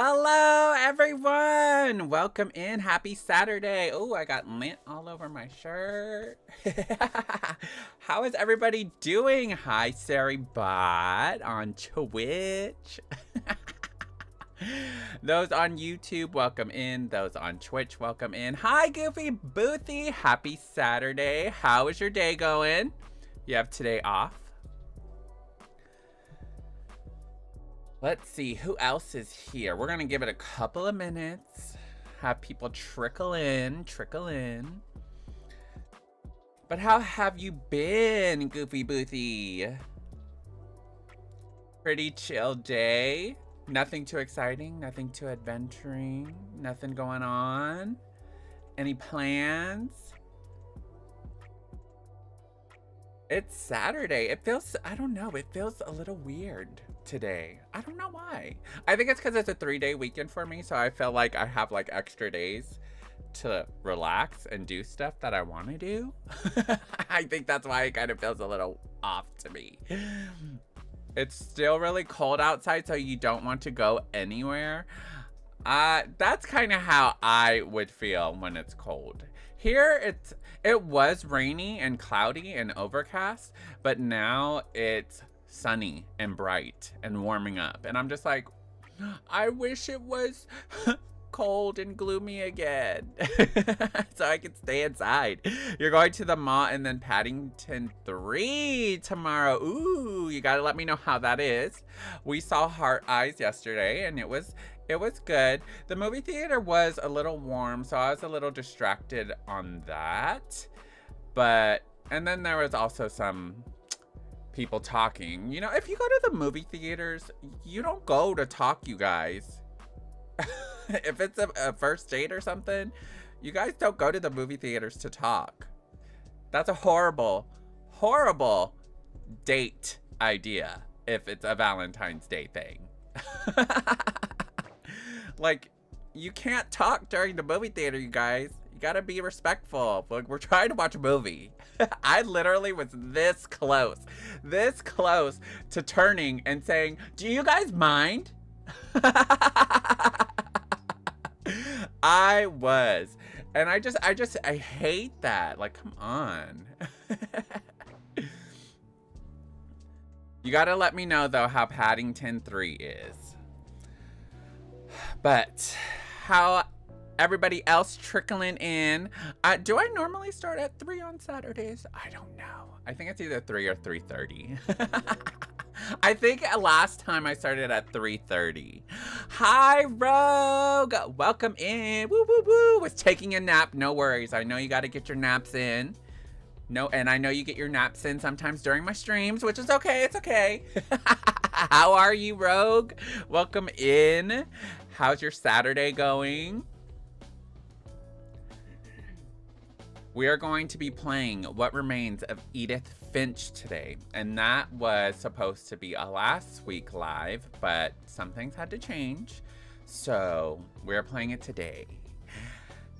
Hello, everyone. Welcome in. Happy Saturday. Oh, I got lint all over my shirt. How is everybody doing? Hi, Sari Bot on Twitch. Those on YouTube, welcome in. Those on Twitch, welcome in. Hi, Goofy Boothy. Happy Saturday. How is your day going? You have today off? Let's see, who else is here? We're gonna give it a couple of minutes. Have people trickle in. But how have you been, Goofy Boothy? Pretty chill day. Nothing too exciting, nothing too adventuring, nothing going on. Any plans? It's Saturday. It feels, I don't know, it feels a little weird today. I don't know why. I think it's because it's a 3-day weekend for me, so I feel like I have like extra days to relax and do stuff that I want to do. I think that's why it kind of feels a little off to me. It's still really cold outside, so you don't want to go anywhere. That's kind of how I would feel when it's cold. Here, it was rainy and cloudy and overcast, but now it's sunny and bright and warming up. And I'm just like, I wish it was cold and gloomy again so I could stay inside. You're going to the mall and then Paddington 3 tomorrow. Ooh, you gotta let me know how that is. We saw Heart Eyes yesterday and it was good. The movie theater was a little warm, so I was a little distracted on that. And then there was also some people talking. You know, if you go to the movie theaters, you don't go to talk, you guys. If it's a first date or something, you guys don't go to the movie theaters to talk. That's a horrible, horrible date idea if it's a Valentine's Day thing. Like, you can't talk during the movie theater, you guys. You gotta be respectful. Like, we're trying to watch a movie. I literally was this close to turning and saying, do you guys mind? I was. And I hate that. Like, come on. You gotta let me know, though, how Paddington 3 is. But how everybody else trickling in. Do I normally start at 3 on Saturdays? I don't know. I think it's either 3 or 3:30. I think last time I started at 3:30. Hi, Rogue. Welcome in. Woo, woo, woo. Was taking a nap. No worries. I know you got to get your naps in. No, and I know you get your naps in sometimes during my streams, which is okay. It's okay. How are you, Rogue? Welcome in. How's your Saturday going? We are going to be playing What Remains of Edith Finch today. And that was supposed to be a last week live, but some things had to change. So we're playing it today.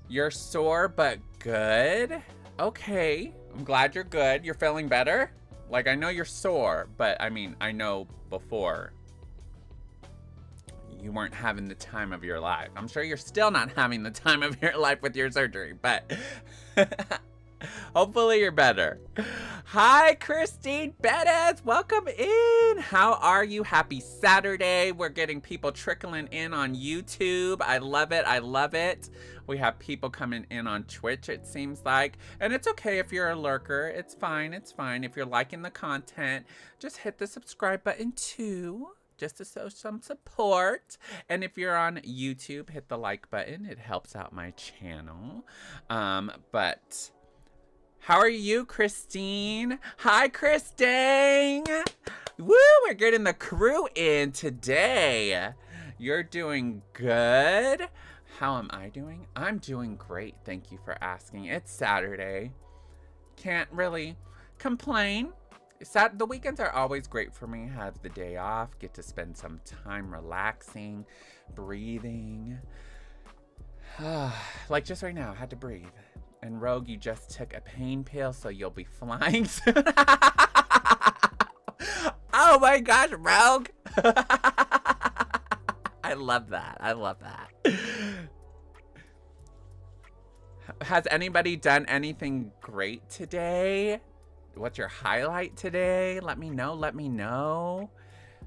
You're sore but good? Okay, I'm glad you're good. You're feeling better? Like, I know you're sore, but I mean, I know before you weren't having the time of your life. I'm sure you're still not having the time of your life with your surgery, but hopefully you're better. Hi, Christine Bettis. Welcome in. How are you? Happy Saturday. We're getting people trickling in on YouTube. I love it. I love it. We have people coming in on Twitch, it seems like. And it's okay if you're a lurker. It's fine. It's fine. If you're liking the content, just hit the subscribe button too, just to show some support. And if you're on YouTube, hit the like button. It helps out my channel. But how are you, Christine? Hi, Christine. Woo, we're getting the crew in today. You're doing good. How am I doing? I'm doing great. Thank you for asking. It's Saturday. Can't really complain. The weekends are always great for me. Have the day off, get to spend some time relaxing, breathing. Like just right now, I had to breathe. And Rogue, you just took a pain pill, so you'll be flying soon. Oh my gosh, Rogue. I love that. I love that. Has anybody done anything great today? What's your highlight today? Let me know. Let me know.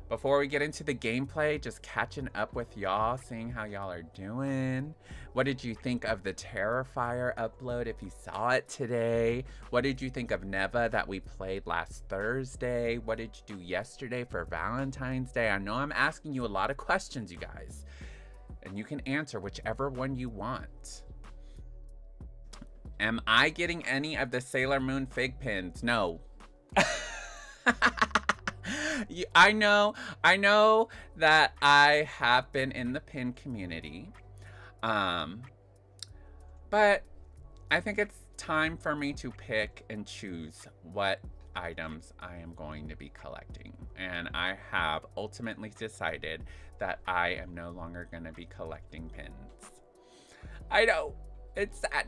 Before we get into the gameplay, just catching up with y'all, seeing how y'all are doing. What did you think of the Terrifier upload if you saw it today? What did you think of Neva that we played last Thursday? What did you do yesterday for Valentine's Day? I know I'm asking you a lot of questions, you guys. And you can answer whichever one you want. Am I getting any of the Sailor Moon fig pins? No. I know that I have been in the pin community, but I think it's time for me to pick and choose what items I am going to be collecting, and I have ultimately decided that I am no longer going to be collecting pins. I know, it's sad,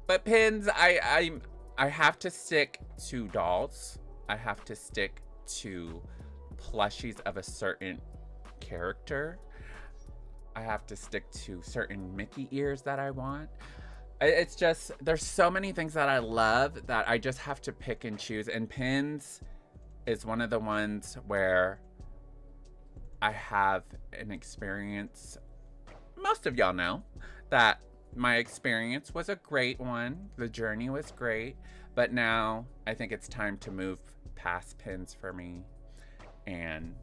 but pins, I have to stick to dolls. I have to stick to plushies of a certain character. I have to stick to certain Mickey ears that I want. It's just, there's so many things that I love that I just have to pick and choose. And pins is one of the ones where I have an experience. Most of y'all know that my experience was a great one. The journey was great. But now I think it's time to move past pins for me and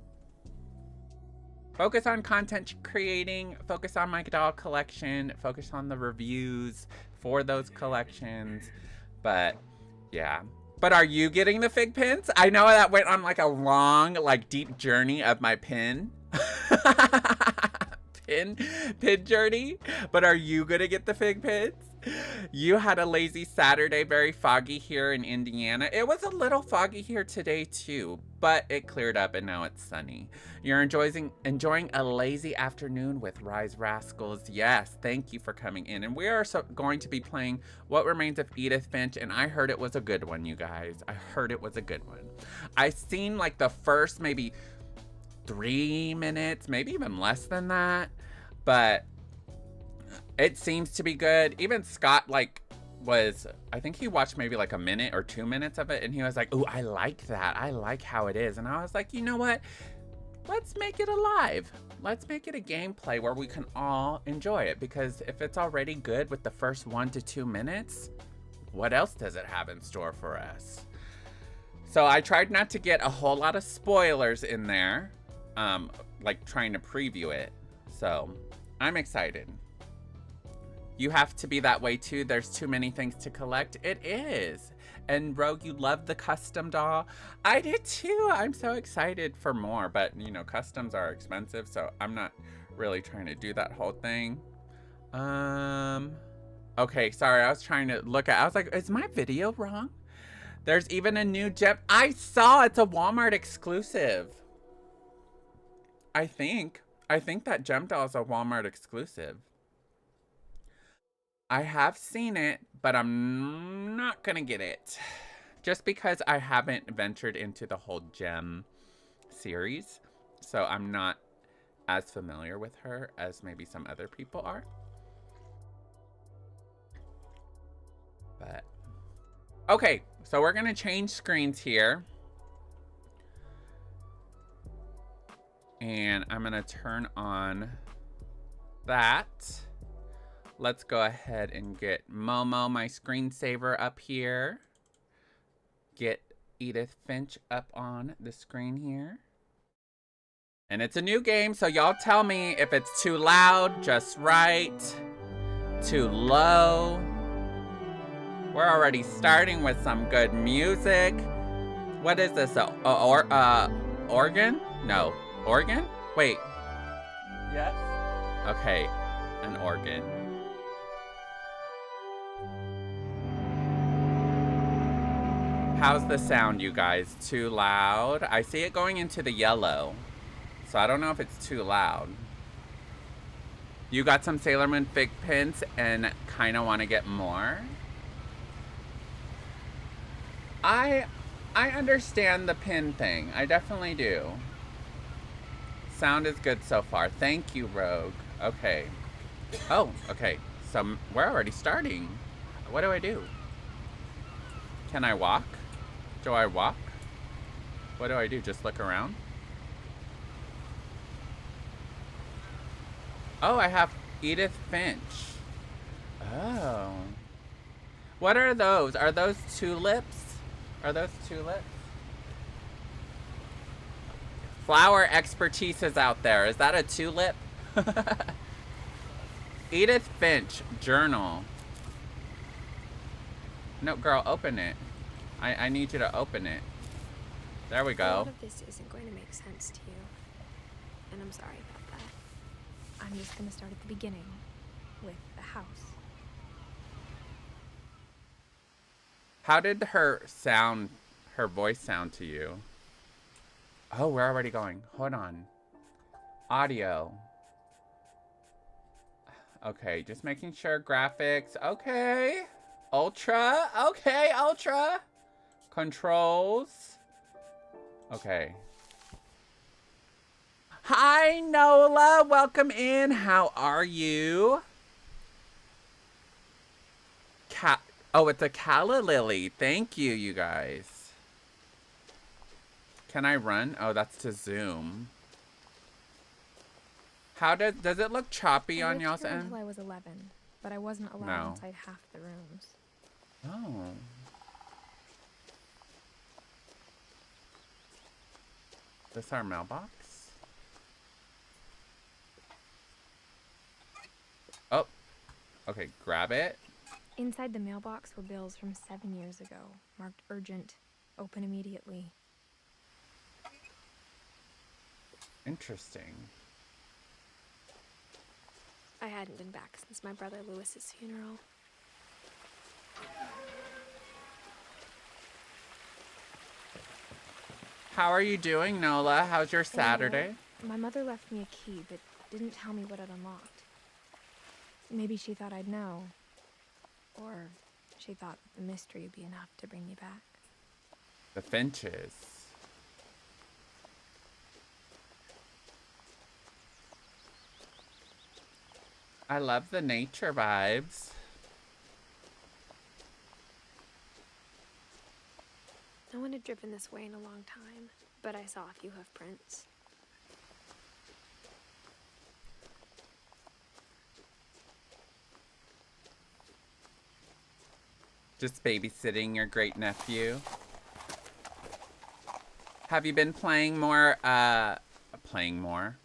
focus on content creating, focus on my doll collection, focus on the reviews for those collections. But yeah, but are you getting the fig pins? I know that went on like a long, like deep journey of my pin pin journey, but are you gonna get the fig pins? You had a lazy Saturday, very foggy here in Indiana. It was a little foggy here today too, but it cleared up and now it's sunny. You're enjoying a lazy afternoon with Rise Rascals. Yes, thank you for coming in. And we are going to be playing What Remains of Edith Finch, and I heard it was a good one, you guys. I heard it was a good one. I seen like the first maybe 3 minutes, maybe even less than that, but it seems to be good. Even Scott I think he watched maybe like a minute or 2 minutes of it, and he was like, "Ooh, I like that. I like how it is." And I was like, you know what? Let's make it alive. Let's make it a gameplay where we can all enjoy it, because if it's already good with the first 1 to 2 minutes, what else does it have in store for us? So I tried not to get a whole lot of spoilers in there, like trying to preview it. So I'm excited. You have to be that way too. There's too many things to collect. It is. And Rogue, you love the custom doll. I did too. I'm so excited for more, but you know, customs are expensive, so I'm not really trying to do that whole thing. Okay, sorry, I was trying to look at, I was like, is my video wrong? There's even a new gem. I saw it's a Walmart exclusive. I think that gem doll is a Walmart exclusive. I have seen it, but I'm not gonna get it. Just because I haven't ventured into the whole gem series. So I'm not as familiar with her as maybe some other people are. But, okay, so we're gonna change screens here. And I'm gonna turn on that. Let's go ahead and get Momo, my screensaver, up here. Get Edith Finch up on the screen here. And it's a new game, so y'all tell me if it's too loud, just right, too low. We're already starting with some good music. What is this, organ? No, organ? Wait. Yes? Okay, an organ. How's the sound, you guys? Too loud? I see it going into the yellow, so I don't know if it's too loud. You got some Sailor Moon fig pins and kind of want to get more? I understand the pin thing. I definitely do. Sound is good so far. Thank you, Rogue. Okay. Oh, okay. So we're already starting. What do I do? Can I walk? Do I walk? What do I do? Just look around? Oh, I have Edith Finch. Oh. What are those? Are those tulips? Are those tulips? Flower expertise is out there. Is that a tulip? Edith Finch journal. No, girl, open it. I need you to open it. There we go. A lot of this isn't going to make sense to you. And I'm sorry about that. I'm just going to start at the beginning with the house. How did her voice sound to you? Oh, we're already going. Hold on. Audio. Okay, just making sure. Graphics. Okay. Ultra. Okay, ultra. Controls. Okay. Hi, Nola. Welcome in. How are you? Oh, it's a calla lily. Thank you, you guys. Can I run? Oh, that's to zoom. How does it look choppy on y'all's end? Until I was 11, but I wasn't allowed inside half the rooms. Oh. This our mailbox? Oh. Okay, grab it. Inside the mailbox were bills from 7 years ago, marked urgent, open immediately. Interesting. I hadn't been back since my brother Lewis's funeral. How are you doing, Nola? How's your Saturday? My mother left me a key, but didn't tell me what it unlocked. Maybe she thought I'd know. Or she thought the mystery would be enough to bring me back. The Finches. I love the nature vibes. No one had driven this way in a long time, but I saw a few hoof prints. Just babysitting your great nephew. Have you been playing more, playing more?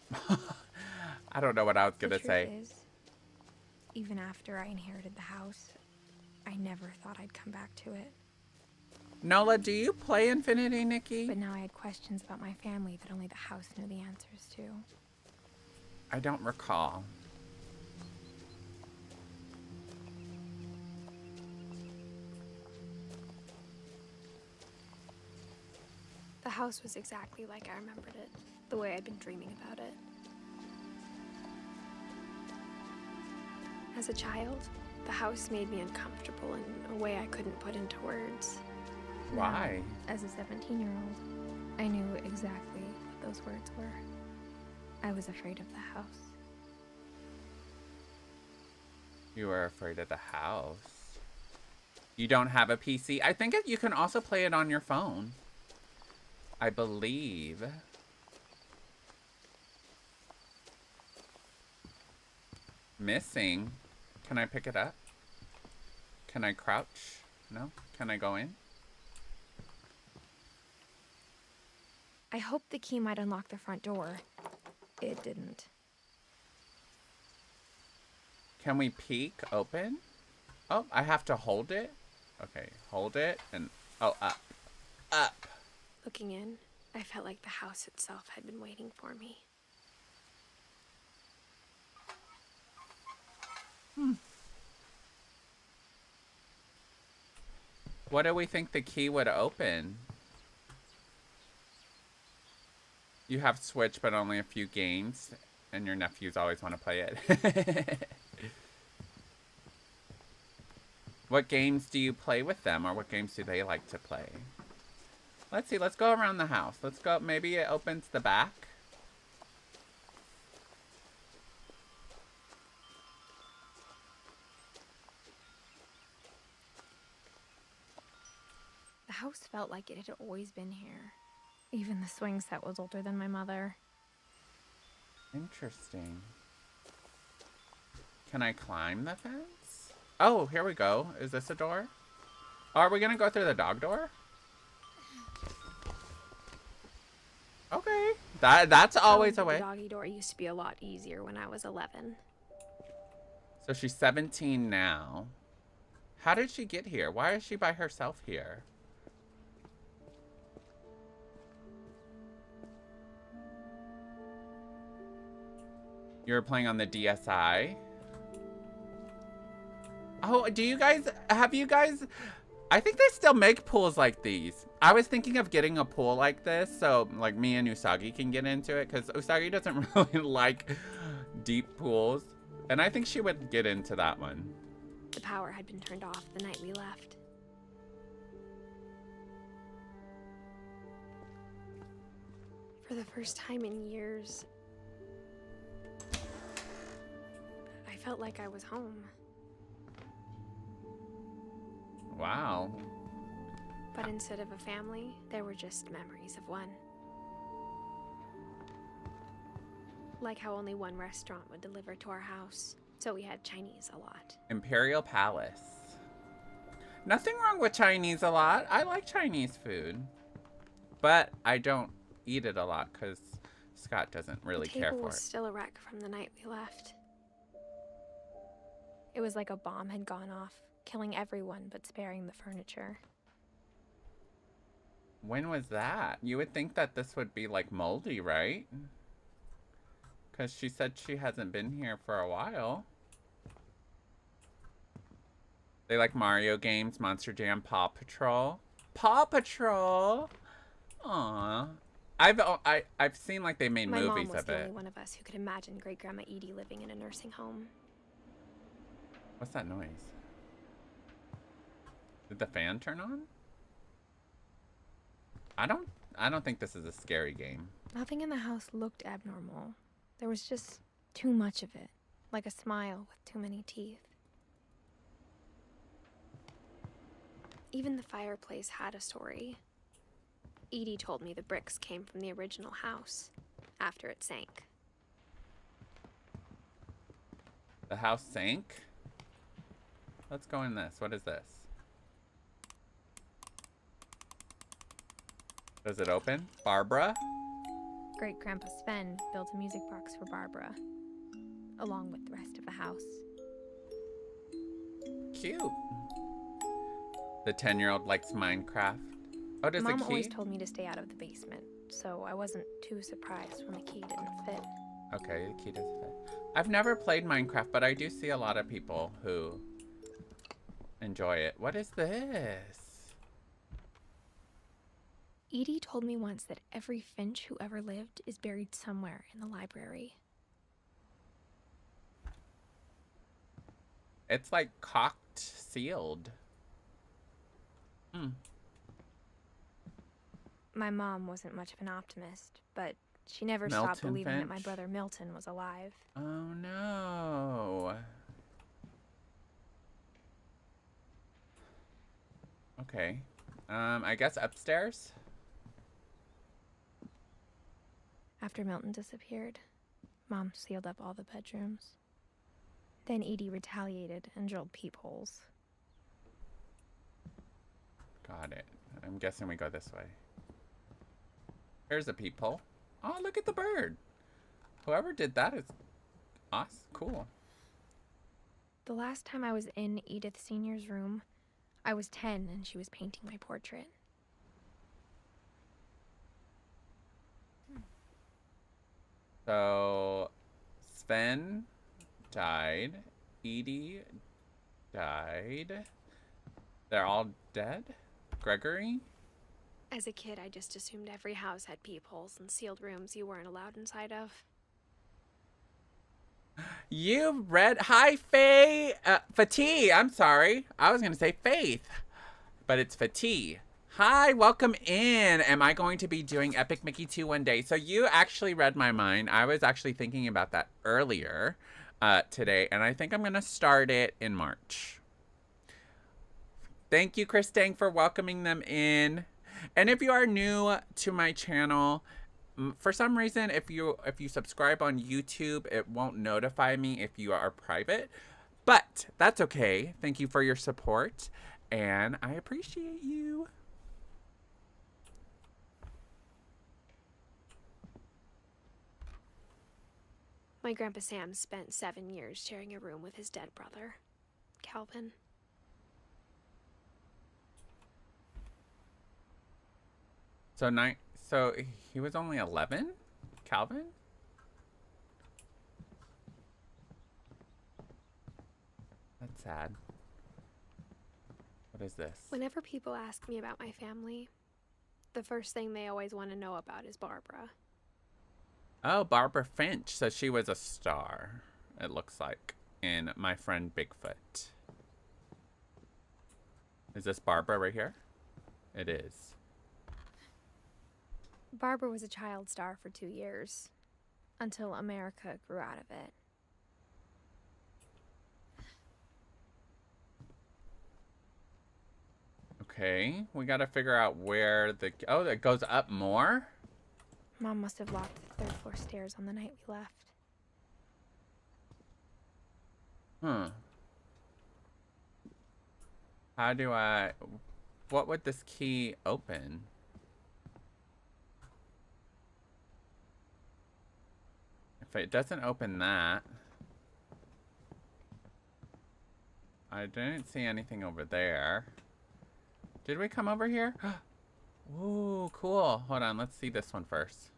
I don't know what I was gonna say. The truth is, even after I inherited the house, I never thought I'd come back to it. Nola, do you play Infinity, Nikki? But now I had questions about my family that only the house knew the answers to. I don't recall. The house was exactly like I remembered it, the way I'd been dreaming about it. As a child, the house made me uncomfortable in a way I couldn't put into words. Why? Now, as a 17-year-old, I knew exactly what those words were. I was afraid of the house. You were afraid of the house. You don't have a PC? I think you can also play it on your phone. I believe. Missing. Can I pick it up? Can I crouch? No? Can I go in? I hoped the key might unlock the front door. It didn't. Can we peek open? Oh, I have to hold it? Okay, hold it and... Oh, up. Up. Looking in, I felt like the house itself had been waiting for me. What do we think the key would open? You have Switch, but only a few games, and your nephews always want to play it. What games do you play with them, or what games do they like to play? Let's see, let's go around the house. Let's go, maybe it opens the back. house felt like it had always been here. Even the swing set was older than my mother. Interesting. Can I climb the fence? Oh, here we go. Is this a door? Are we gonna go through the dog door? Okay. That's always a way. The doggy door used to be a lot easier when I was 11. So she's 17 now. How did she get here? Why is she by herself here? You were playing on the DSi? Oh, do you guys, have you guys, I think they still make pools like these. I was thinking of getting a pool like this so like me and Usagi can get into it, because Usagi doesn't really like deep pools. And I think she would get into that one. The power had been turned off the night we left. For the first time in years, I felt like I was home. Wow. But instead of a family, there were just memories of one. Like how only one restaurant would deliver to our house, so we had Chinese a lot. Imperial Palace. Nothing wrong with Chinese a lot. I like Chinese food. But I don't eat it a lot because Scott doesn't really care for it. The table was still a wreck from the night we left. It was like a bomb had gone off, killing everyone but sparing the furniture. When was that? You would think that this would be like moldy, right? Because she said she hasn't been here for a while. They like Mario games, Monster Jam, Paw Patrol. Paw Patrol! Aww. I've seen like they made movies of it. My mom was the only one of us who could imagine Great Grandma Edie living in a nursing home. What's that noise? Did the fan turn on? I don't think this is a scary game. Nothing in the house looked abnormal. There was just too much of it, like a smile with too many teeth. Even the fireplace had a story. Edie told me the bricks came from the original house, after it sank. The house sank? Let's go in this. What is this? Does it open? Barbara? Great Grandpa Sven built a music box for Barbara, along with the rest of the house. Cute. The 10-year-old likes Minecraft. Oh, does Mom the key? always told me to stay out of the basement, so I wasn't too surprised when the key didn't fit. Okay, the key doesn't fit. I've never played Minecraft, but I do see a lot of people who enjoy it. What is this? Edie told me once that every Finch who ever lived is buried somewhere in the library. It's like cocked sealed. Hmm. My mom wasn't much of an optimist, but she never stopped believing that my brother Milton was alive. Oh no. Okay. I guess upstairs? After Milton disappeared, Mom sealed up all the bedrooms. Then Edie retaliated and drilled peepholes. Got it. I'm guessing we go this way. Here's a peephole. Oh, look at the bird. Whoever did that is awesome. Cool. The last time I was in Edith Sr.'s room, I was 10 and she was painting my portrait. So, Sven died. Edie died. They're all dead? Gregory? As a kid, I just assumed every house had peepholes and sealed rooms you weren't allowed inside of. You read. Hi, Faye. Fatih. I'm sorry. I was going to say Faith. But it's Fatih. Hi, welcome in. Am I going to be doing Epic Mickey 2 one day? So you actually read my mind. I was actually thinking about that earlier today. And I think I'm going to start it in March. Thank you, Christine, for welcoming them in. And if you are new to my channel, for some reason, if you subscribe on YouTube, it won't notify me if you are private. But that's okay. Thank you for your support, and I appreciate you. My Grandpa Sam spent 7 years sharing a room with his dead brother, Calvin. So he was only 11? Calvin? That's sad. What is this? Whenever people ask me about my family, the first thing they always want to know about is Barbara. Oh, Barbara Finch. So she was a star, it looks like, in My Friend Bigfoot. Is this Barbara right here? It is. Barbara was a child star for 2 years, until America grew out of it. Okay, we gotta figure out where the... Oh, it goes up more? Mom must have locked the 3rd floor stairs on the night we left. How do I... What would this key open? If it doesn't open that... I didn't see anything over there. Did we come over here? Ooh, cool. Hold on, let's see this one first.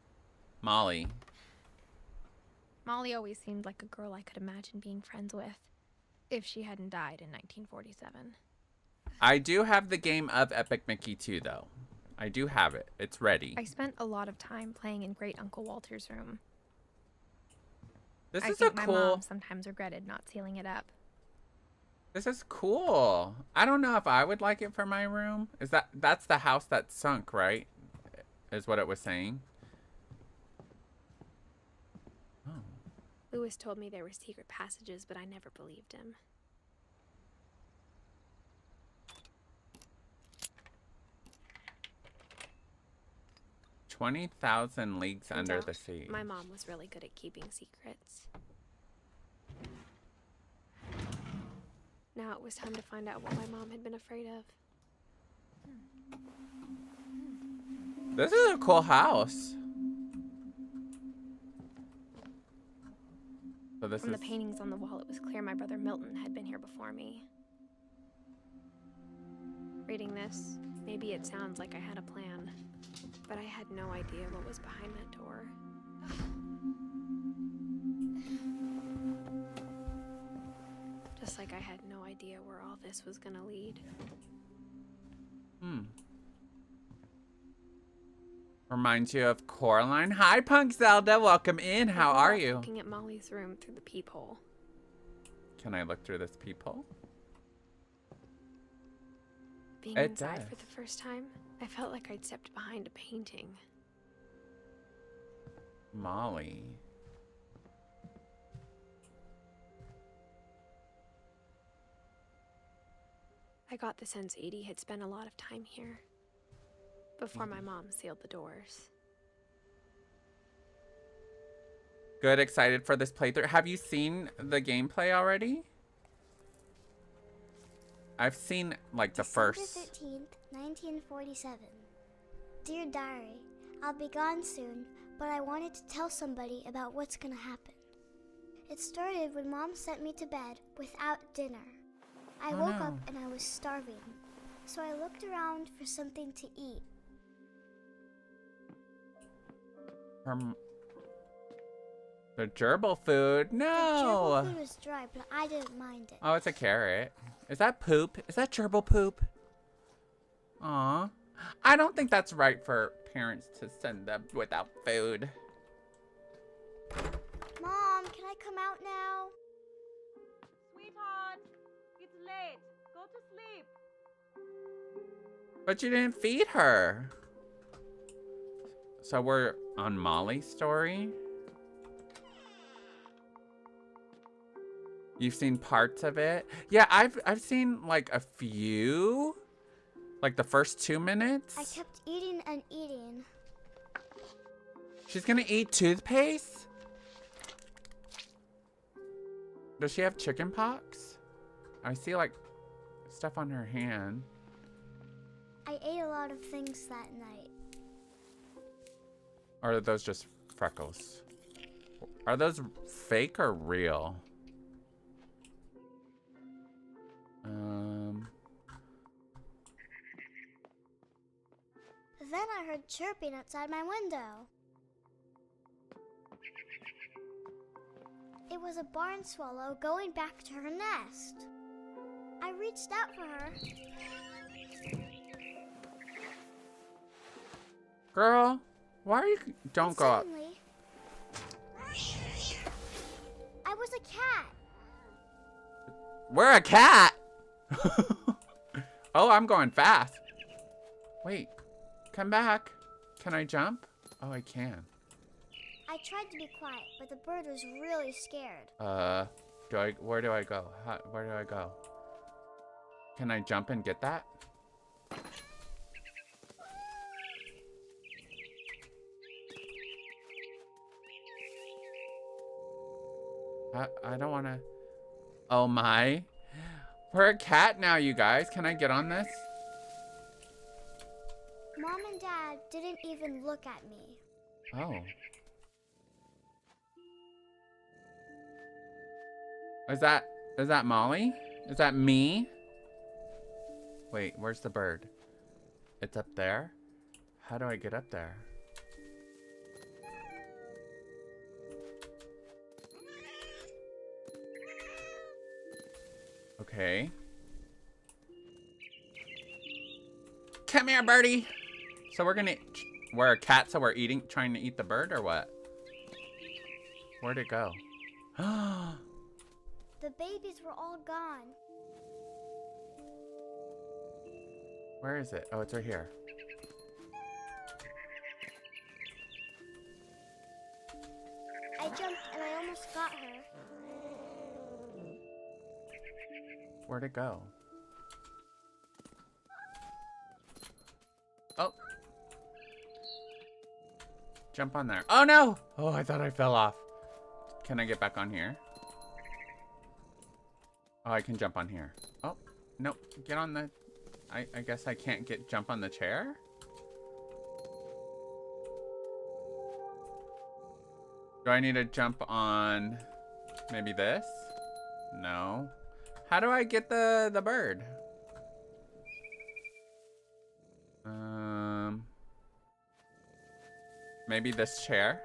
Molly. Molly always seemed like a girl I could imagine being friends with, if she hadn't died in 1947. I do have the game of Epic Mickey 2, though. I do have it. It's ready. I spent a lot of time playing in Great Uncle Walter's room. This I is think a my cool... mom sometimes regretted not sealing it up. This is cool. I don't know if I would like it for my room. That's the house that sunk, right? Is what it was saying. Oh. Lewis told me there were secret passages, but I never believed him. "20,000 Leagues Under the Sea." My mom was really good at keeping secrets. Now it was time to find out what my mom had been afraid of. This is a cool house. So this From is... the paintings on the wall, it was clear my brother Milton had been here before me. Reading this, maybe it sounds like I had a plan, but I had no idea what was behind that door. Just like I had no idea where all this was gonna lead. Reminds you of Coraline. Hi, Punk Zelda. Welcome in. How are you? Looking at Molly's room through the peephole. Can I look through this peephole? Being It inside does. for the first time, I felt like I'd stepped behind a painting. Molly. I got the sense Edie had spent a lot of time here, before my mom sealed the doors. Good, excited for this playthrough. Have you seen the gameplay already? I've seen, like, the first... December 13th, 1947. Dear Diary, I'll be gone soon, but I wanted to tell somebody about what's gonna happen. It started when Mom sent me to bed without dinner. I woke up and I was starving, so I looked around for something to eat. The gerbil food? No! The gerbil food was dry, but I didn't mind it. Oh, it's a carrot. Is that poop? Is that gerbil poop? Aw. I don't think that's right for parents to send them without food. Mom, can I come out now? Sweetheart, it's late. Go to sleep. But you didn't feed her. So we're on Molly's story? You've seen parts of it? Yeah, I've seen like a few. Like the first 2 minutes? I kept eating and eating. She's gonna eat toothpaste? Does she have chicken pox? I see like stuff on her hand. I ate a lot of things that night. Or are those just freckles? Are those fake or real? Then I heard chirping outside my window. It was a barn swallow going back to her nest. I reached out for her. Girl, why are you... Don't go up. Suddenly, I was a cat. We're a cat! Oh, I'm going fast. Wait, come back. Can I jump? Oh, I can. I tried to be quiet, but the bird was really scared. Where do I go? Where do I go? Can I jump and get that? I don't want to... Oh my. We're a cat now, you guys. Can I get on this? Mom and Dad didn't even look at me. Oh. Is that Molly? Is that me? Wait, where's the bird? It's up there? How do I get up there? Okay. Come here, birdie. So we're a cat, so we're trying to eat the bird or what? Where'd it go? The babies were all gone. Where is it? Oh, it's right here. I jumped and I almost got her. Where'd it go? Oh. Jump on there. Oh no! Oh, I thought I fell off. Can I get back on here? Oh, I can jump on here. Oh, nope. Get on the... I guess I can't jump on the chair? Do I need to jump on maybe this? No. How do I get the bird? Maybe this chair?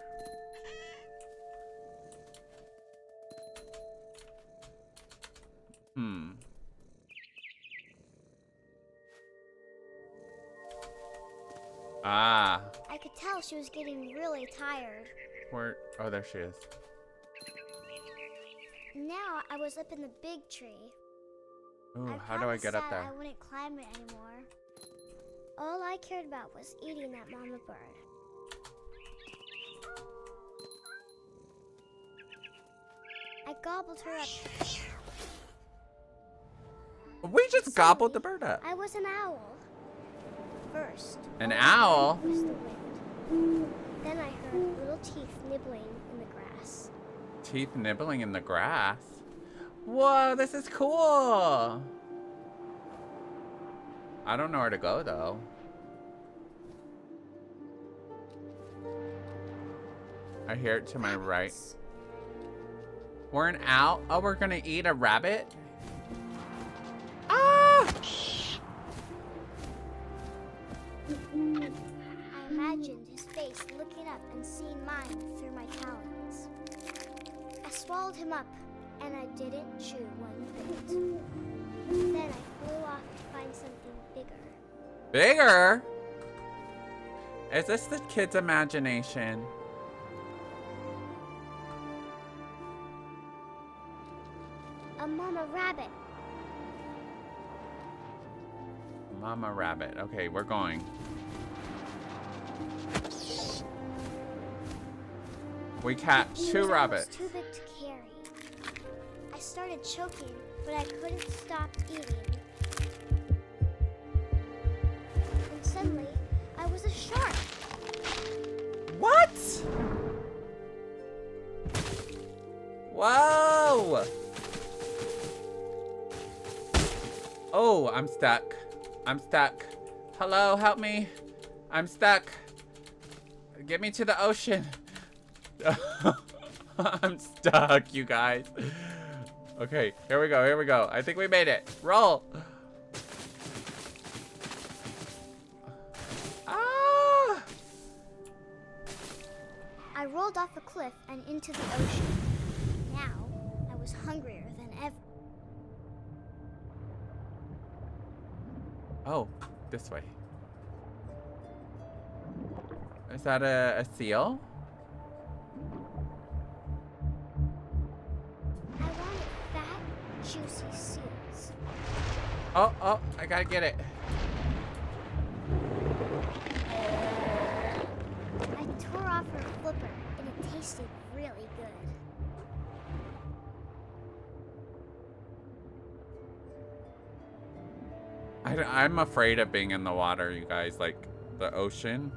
Ah. I could tell she was getting really tired. Where? Oh, there she is. Now I was up in the big tree. Ooh, how do I get up there? I wouldn't climb it anymore. All I cared about was eating that mama bird. I gobbled her up. We just gobbled the bird up. I was an owl. First. An owl? Was the wind. Then I heard little teeth nibbling in the grass. Teeth nibbling in the grass? Whoa, this is cool. I don't know where to go, though. I hear it to my right. We're an owl. Oh, we're gonna eat a rabbit? Ah! I imagined his face looking up and seeing mine through my talons. I swallowed him up, and I didn't chew one bit. Then I flew off to find something bigger. Bigger? Is this the kid's imagination? A mama rabbit. Mama rabbit. Okay, we're going. We catch two rabbits. Too big to carry. I started choking, but I couldn't stop eating. Oh, I'm stuck. I'm stuck. Hello, help me. I'm stuck. Get me to the ocean. I'm stuck, you guys. Okay, here we go, here we go. I think we made it. Roll. Ah! I rolled off a cliff and into the ocean. Now, I was hungrier than ever. Oh, this way. Is that a seal? I wanted fat, juicy seals. Oh, I gotta get it. I tore off her flipper, and it tasted really good. I'm afraid of being in the water, you guys, like the ocean.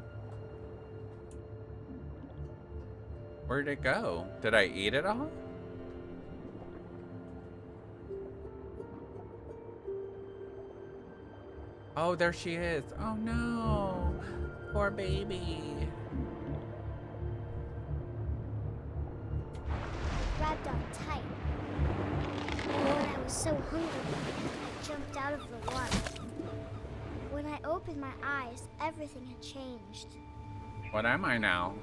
Where'd it go? Did I eat it all? Oh, there she is. Oh no, poor baby. I grabbed on tight. When I was so hungry, I jumped out of the water. When I opened my eyes, everything had changed. What am I now?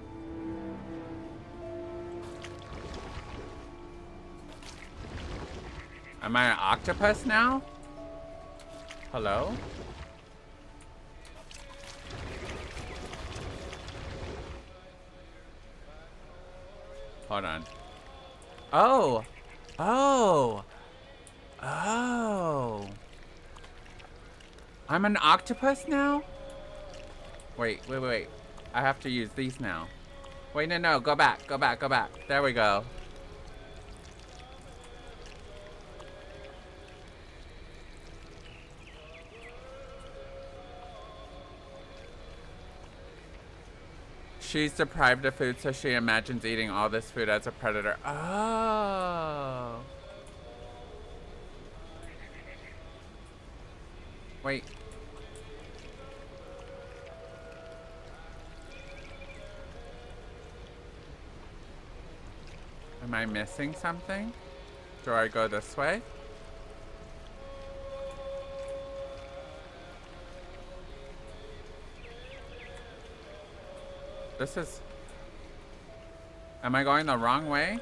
Am I an octopus now? Hello? Hold on. Oh! Oh! Oh! I'm an octopus now? Wait. I have to use these now. Wait, no, go back. There we go. She's deprived of food, so she imagines eating all this food as a predator. Oh. Wait. Am I missing something? Do I go this way? This is... Am I going the wrong way?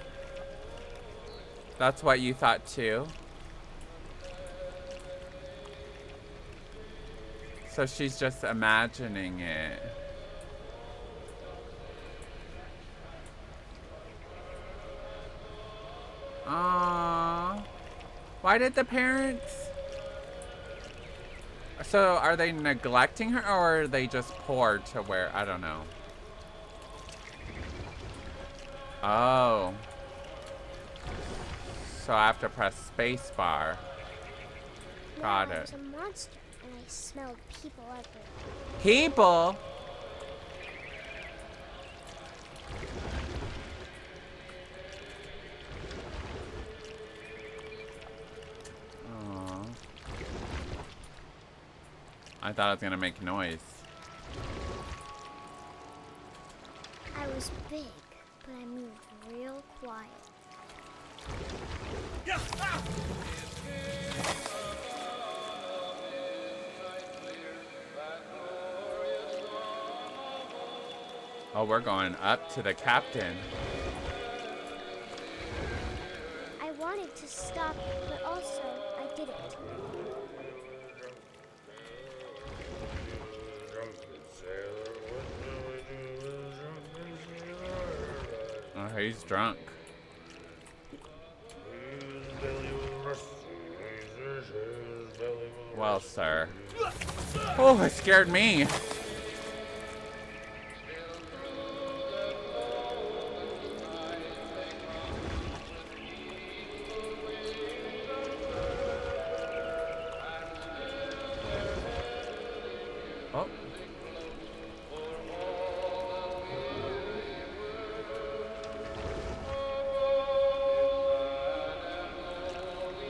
That's what you thought too. So she's just imagining it. Aww. Why did the parents... So are they neglecting her, or are they just poor to where... I don't know. Oh. So I have to press space bar. Got Now I it. was a monster, and I smelled people everywhere. People? Aww. I thought I was gonna make noise. I was big, but I moved real quiet. Oh, we're going up to the captain. I wanted to stop, but also I didn't. Oh, he's drunk. Well, sir. Oh, it scared me. Oh.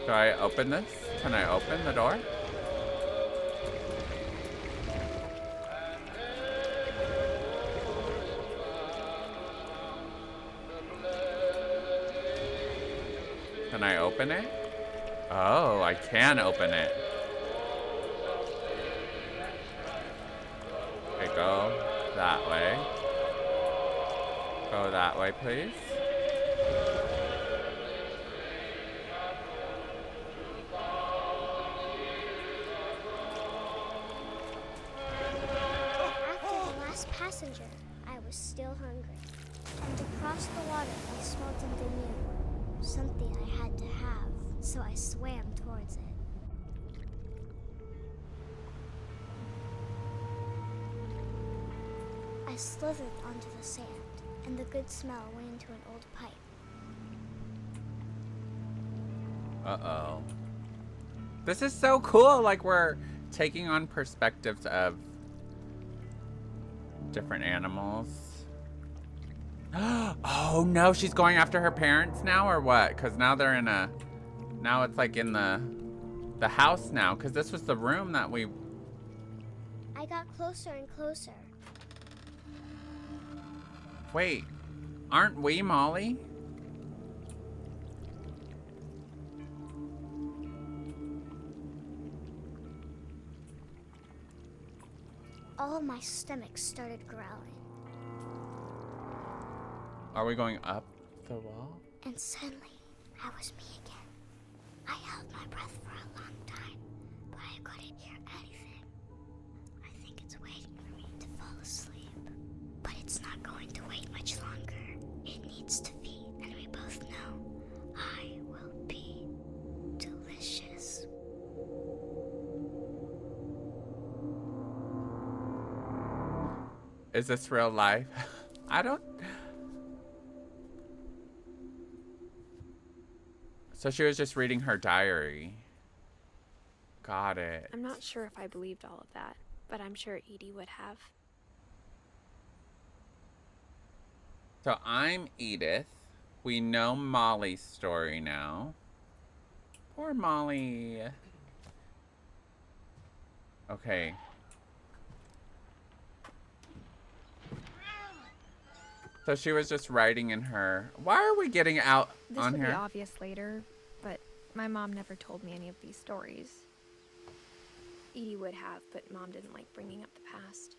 Do I open this? Can I open the door? Can I open it? Oh, I can open it. Okay, go that way. Go that way, please. After the last passenger, I was still hungry. And across the water, I smelled something new. Something I had to have, so I swam towards it. I slithered onto the sand, and the good smell went into an old pipe. Uh-oh. This is so cool. Like, we're taking on perspectives of different animals. Oh, no. She's going after her parents now, or what? Because now they're in a... Now it's, like, in the house now. Because this was the room that we... I got closer and closer. Wait. Aren't we Molly? All my stomach started growling. Are we going up the wall? And suddenly, I was me again. I held my breath for a long time, but I couldn't hear anything. I think it's waiting for me to fall asleep. But it's not going to wait much longer. It needs to feed, and we both know I will be delicious. Is this real life? I don't... So she was just reading her diary. Got it. I'm not sure if I believed all of that, but I'm sure Edie would have. So I'm Edith. We know Molly's story now. Poor Molly. Okay. So she was just writing in her... Why are we getting out This on will be here? obvious later, but my mom never told me any of these stories. Edie would have, but Mom didn't like bringing up the past.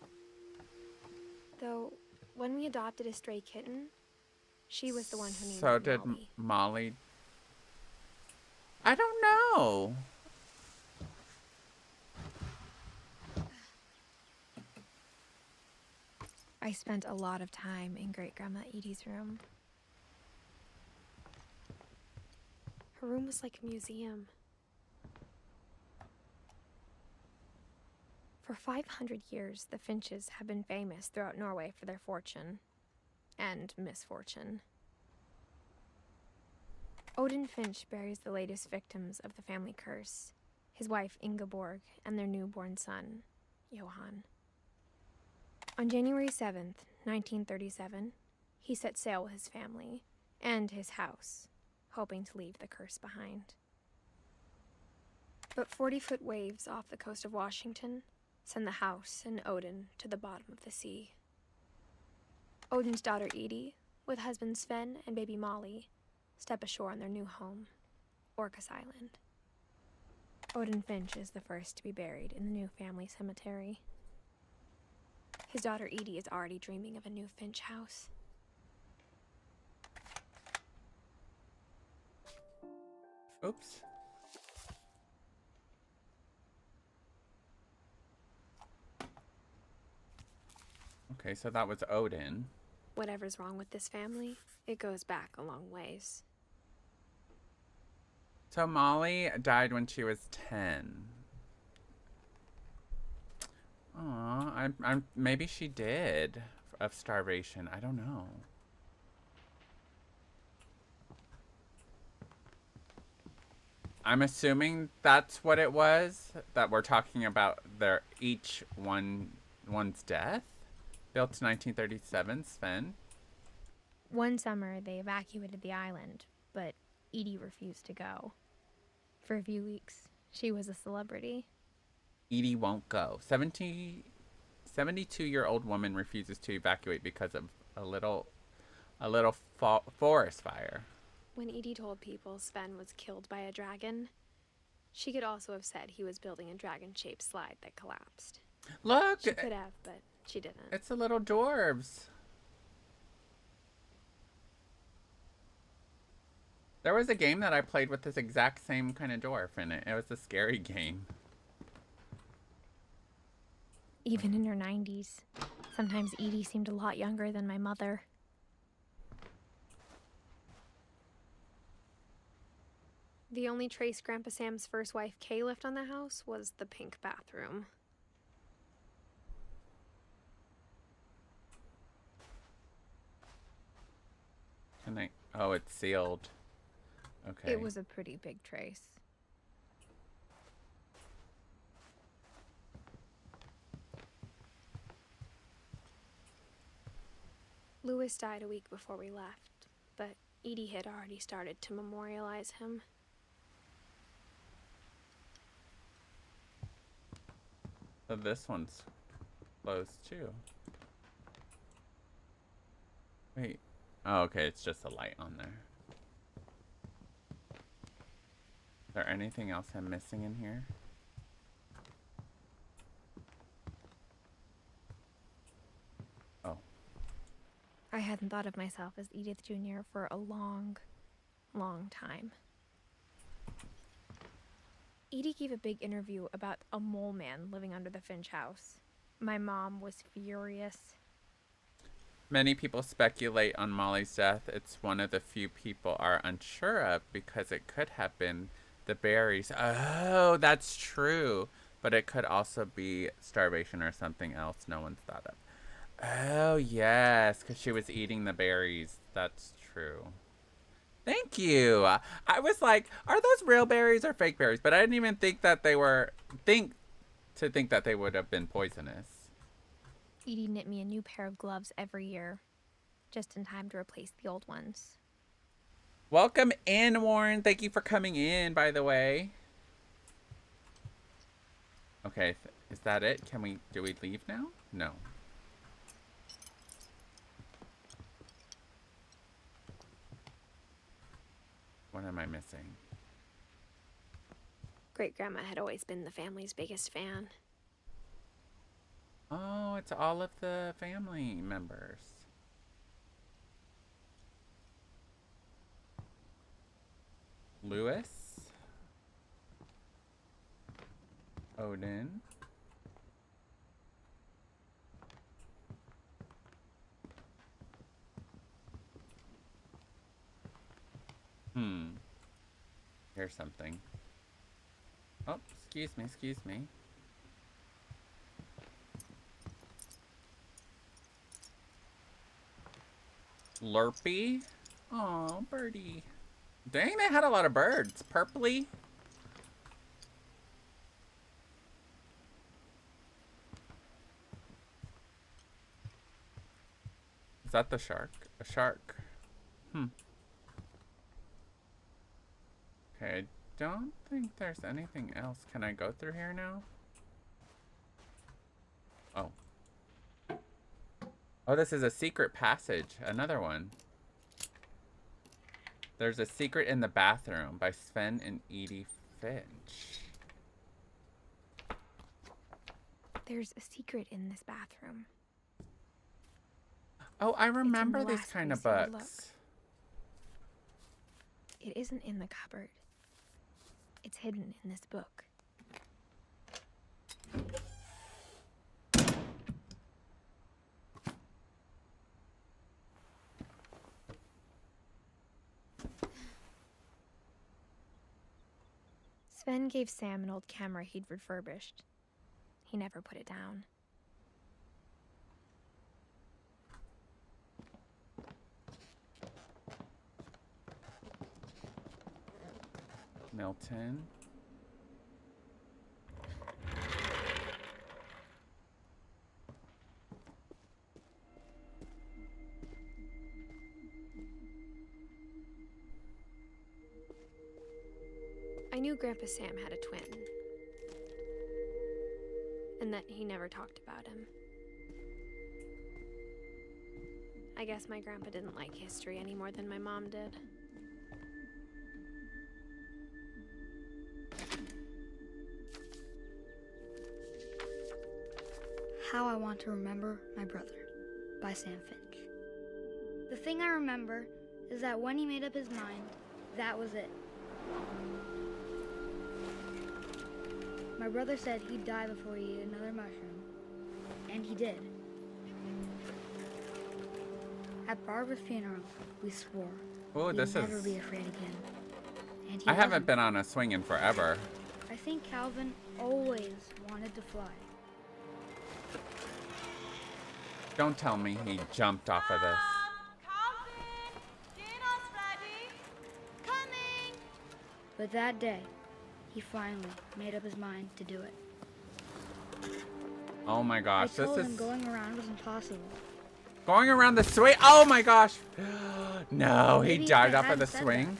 Though, when we adopted a stray kitten, she was the one who named So it did Molly. Molly... I don't know. I spent a lot of time in Great-Grandma Edie's room. Her room was like a museum. For 500 years, the Finches have been famous throughout Norway for their fortune and misfortune. Odin Finch buries the latest victims of the family curse, his wife Ingeborg and their newborn son, Johan. On January 7th, 1937, he set sail with his family and his house, hoping to leave the curse behind. But 40-foot waves off the coast of Washington send the house and Odin to the bottom of the sea. Odin's daughter Edie, with husband Sven and baby Molly, step ashore on their new home, Orcas Island. Odin Finch is the first to be buried in the new family cemetery. His daughter Edie is already dreaming of a new Finch house. Oops. Okay, so that was Odin. Whatever's wrong with this family, it goes back a long ways. So Molly died when she was 10. Aw, I'm maybe she did of starvation. I don't know. I'm assuming that's what it was, that we're talking about their one's death. Built in 1937, Sven. One summer, they evacuated the island, but Edie refused to go. For a few weeks, she was a celebrity. Edie won't go. 72-year-old woman refuses to evacuate because of a little forest fire. When Edie told people Sven was killed by a dragon, she could also have said he was building a dragon-shaped slide that collapsed. Look! She could have, but she didn't. It's the little dwarves. There was a game that I played with this exact same kind of dwarf in it. It was a scary game. Even in her 90s, sometimes Edie seemed a lot younger than my mother. The only trace Grandpa Sam's first wife, Kay, left on the house was the pink bathroom. Can I? Oh, it's sealed. Okay. It was a pretty big trace. Louis died a week before we left, but Edie had already started to memorialize him. So this one's closed too. Wait. Oh, okay. It's just a light on there. Is there anything else I'm missing in here? Oh. I hadn't thought of myself as Edith Jr. for a long, long time. Edie gave a big interview about a mole man living under the Finch house. My mom was furious. Many people speculate on Molly's death. It's one of the few people are unsure of because it could have been the berries. Oh, that's true. But it could also be starvation or something else no one's thought of. Oh, yes, because she was eating the berries. That's true. Thank you. I was like, are those real berries or fake berries? But I didn't even think that they were, think that they would have been poisonous. Edie knit me a new pair of gloves every year, just in time to replace the old ones. Welcome in, Warren. Thank you for coming in, by the way. Okay, is that it? Do we leave now? No. What am I missing? Great-grandma had always been the family's biggest fan. Oh, it's all of the family members. Louis. Odin. Here's something. Oh, excuse me. Lurpy. Oh, birdie. Dang, they had a lot of birds. Purpley. Is that the shark? A shark. Okay, I don't think there's anything else. Can I go through here now? Oh. Oh, this is a secret passage. Another one. There's a secret in the bathroom by Sven and Edith Finch. There's a secret in this bathroom. Oh, I remember the these last kind of place I would books. It isn't in the cupboard. It's hidden in this book. Sven gave Sam an old camera he'd refurbished. He never put it down. Milton. I knew Grandpa Sam had a twin, and that he never talked about him. I guess my grandpa didn't like history any more than my mom did. How I Want to Remember My Brother by Sam Finch. The thing I remember is that when he made up his mind, that was it. My brother said he'd die before he ate another mushroom, and he did. At Barbara's funeral, we swore we'd never be afraid again. And he I haven't wasn't. been on a swing in forever. I think Calvin always wanted to fly. Don't tell me he jumped off of this. Calvin! Dinner's ready! Coming! But that day, he finally made up his mind to do it. Oh my gosh, I this told is him going around was impossible. going around the swing. Oh my gosh. No, he Maybe if dived I off of the hadn't said swing.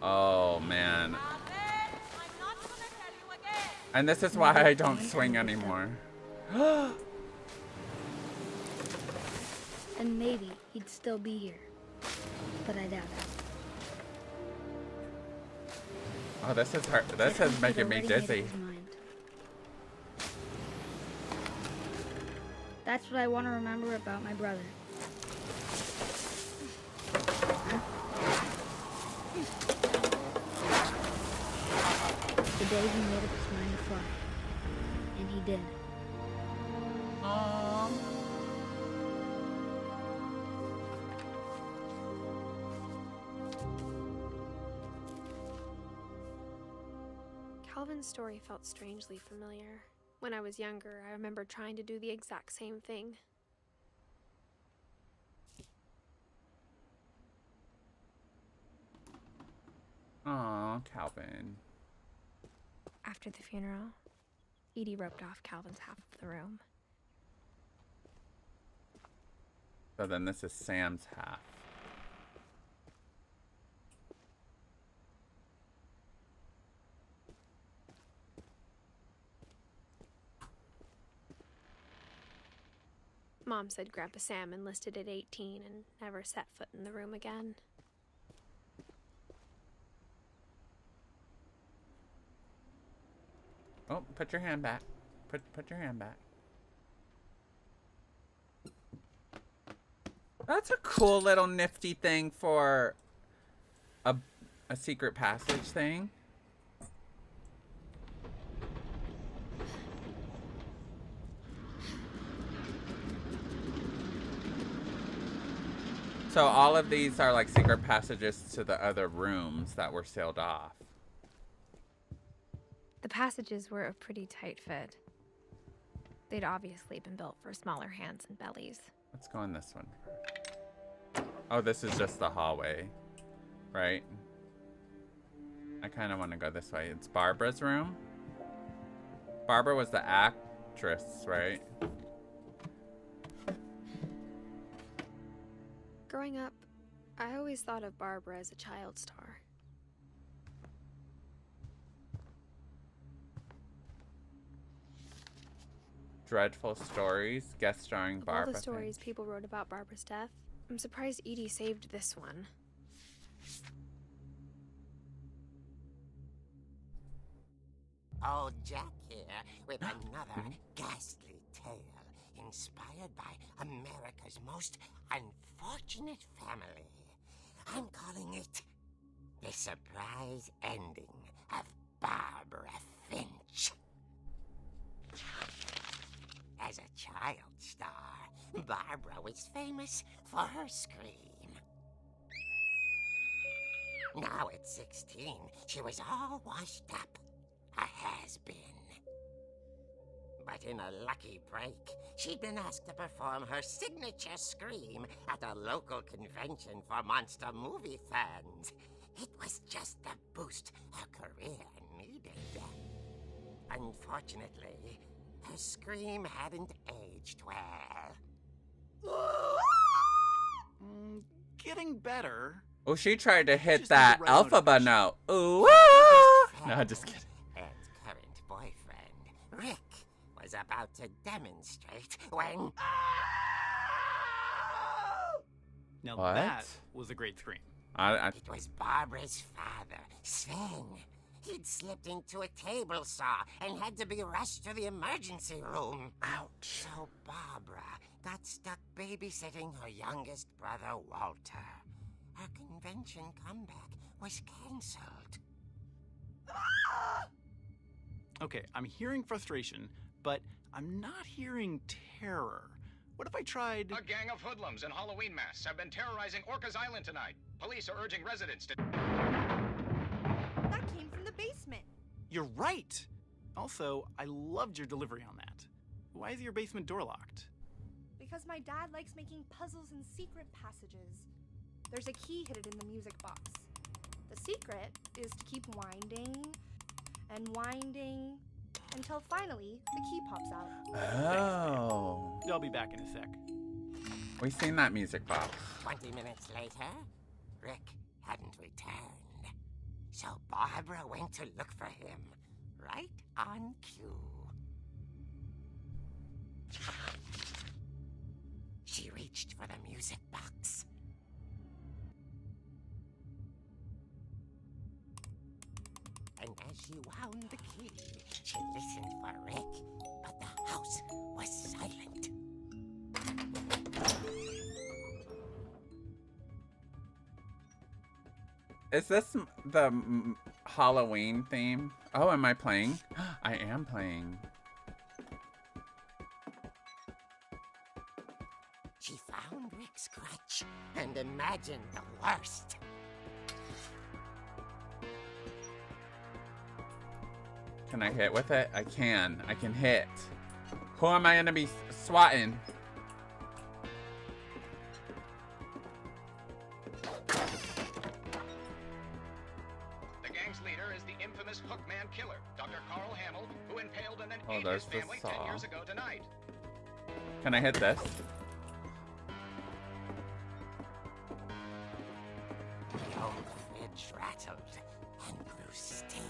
Oh man. Calvin, I'm not gonna tell you again. And this is why I don't swing anymore. And maybe he'd still be here. But I doubt it. Oh, this is hurt. This is making me dizzy. That's what I want to remember about my brother. The day he made up his mind to fly. And he did. Calvin's story felt strangely familiar. When I was younger, I remember trying to do the exact same thing. Oh, Calvin. After the funeral, Edie roped off Calvin's half of the room. So then this is Sam's half. Mom said Grandpa Sam enlisted at 18 and never set foot in the room again. Oh, put your hand back. Put your hand back. That's a cool little nifty thing for a secret passage thing. So all of these are like secret passages to the other rooms that were sealed off. The passages were a pretty tight fit. They'd obviously been built for smaller hands and bellies. Let's go in this one first. Oh, this is just the hallway, right? I kind of want to go this way. It's Barbara's room. Barbara was the actress, right? Growing up, I always thought of Barbara as a child star. Dreadful Stories, guest starring Of all Barbara. the stories people wrote about Barbara's death, I'm surprised Edie saved this one. Old Jack here with another ghastly tale inspired by America's most unfortunate family. I'm calling it The Surprise Ending of Barbara Finch. As a child star, Barbara was famous for her scream. Now at 16, she was all washed up, a has-been. But in a lucky break, she'd been asked to perform her signature scream at a local convention for monster movie fans. It was just the boost her career needed. Unfortunately, her scream hadn't aged well. Getting better. Oh, she tried to hit Just that need the right alphabet motivation. note. Ooh, ah! No, just kidding. And current boyfriend, Rick, was about to demonstrate when... Now What? that was a great scream. I It was Barbara's father, Sven. He'd slipped into a table saw and had to be rushed to the emergency room. Ouch. So Barbara got stuck babysitting her youngest brother, Walter. Her convention comeback was cancelled. Okay, I'm hearing frustration, but I'm not hearing terror. What if I tried... A gang of hoodlums in Halloween masks have been terrorizing Orcas Island tonight. Police are urging residents to... That came from the basement. You're right! Also, I loved your delivery on that. Why is your basement door locked? Because my dad likes making puzzles and secret passages. There's a key hidden in the music box. The secret is to keep winding and winding until finally the key pops out. Oh. I'll be back in a sec. We've seen that music box. 20 minutes later, Rick hadn't returned. So Barbara went to look for him, right on cue. She reached for the music box. And as she wound the key, she listened for Rick, but the house was silent. Is this the Halloween theme? Oh, am I playing? I am playing. She found Rick's crutch and imagined the worst. Can I hit with it? I can. I can hit. Who am I gonna be swatting? The gang's leader is the infamous Hookman killer, Dr. Carl Hamill, who impaled and then Oh, ate there's his the family 10 saw. years ago tonight. Can I hit this? The old fridge rattled and grew still.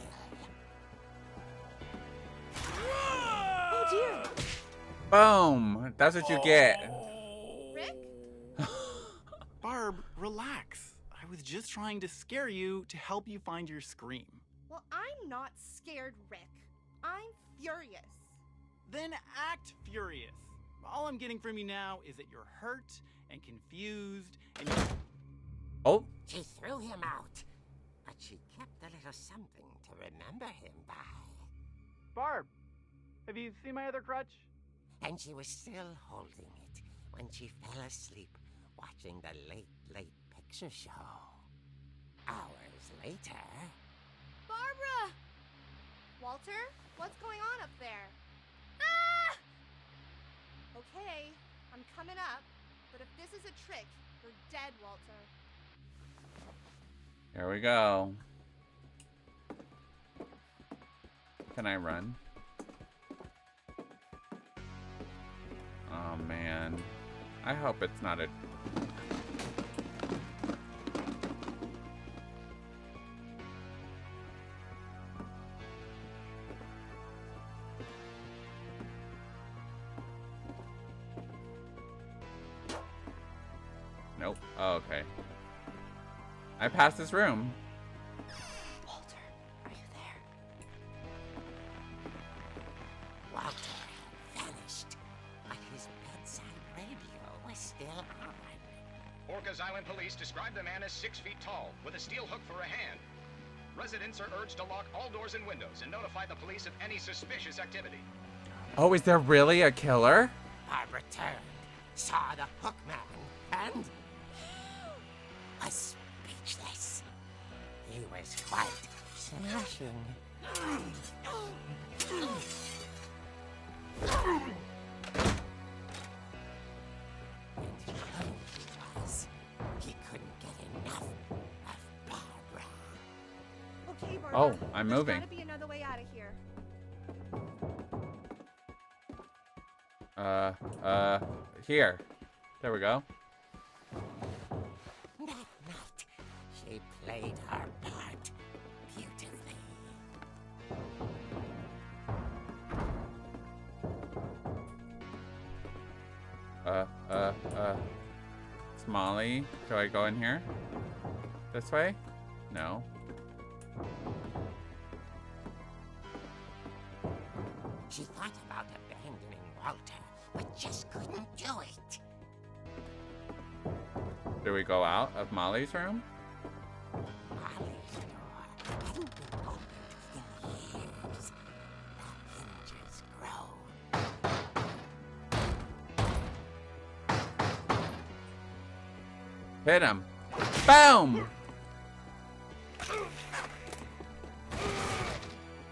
Oh dear! Boom! That's what you get. Rick? Barb, relax. I was just trying to scare you to help you find your scream. Well, I'm not scared, Rick. I'm furious. Then act furious. All I'm getting from you now is that you're hurt and confused and you're... Oh, She threw him out, but she kept a little something to remember him by. Barb, have you seen my other crutch? And she was still holding it when she fell asleep watching the late picture show. Hours later... Barbara! Walter, what's going on up there? Ah! Okay, I'm coming up, but if this is a trick, you're dead, Walter. here we go. Can I run? Oh man. I hope it's not a... Nope. Oh, okay. I passed this room. Walter, are you there? Walter had vanished, but his bedside radio was still on. Orcas Island police describe the man as 6 feet tall, with a steel hook for a hand. Residents are urged to lock all doors and windows and notify the police of any suspicious activity. Oh, is there really a killer? Barbara turned, saw the hook man, and was speechless. He was quite smashing. And who he was, he couldn't get enough of Barbara. Okay, Barbara. Oh, I'm there's moving. gotta be another way out of here. Here. There we go. That night, she played her part beautifully. Smalley. Do I go in here? This way? No. She thought about abandoning Walter, but just couldn't do it. Do we go out of Molly's room? Molly's door hadn't been opened in years. The hinges grow. Hit him. Boom!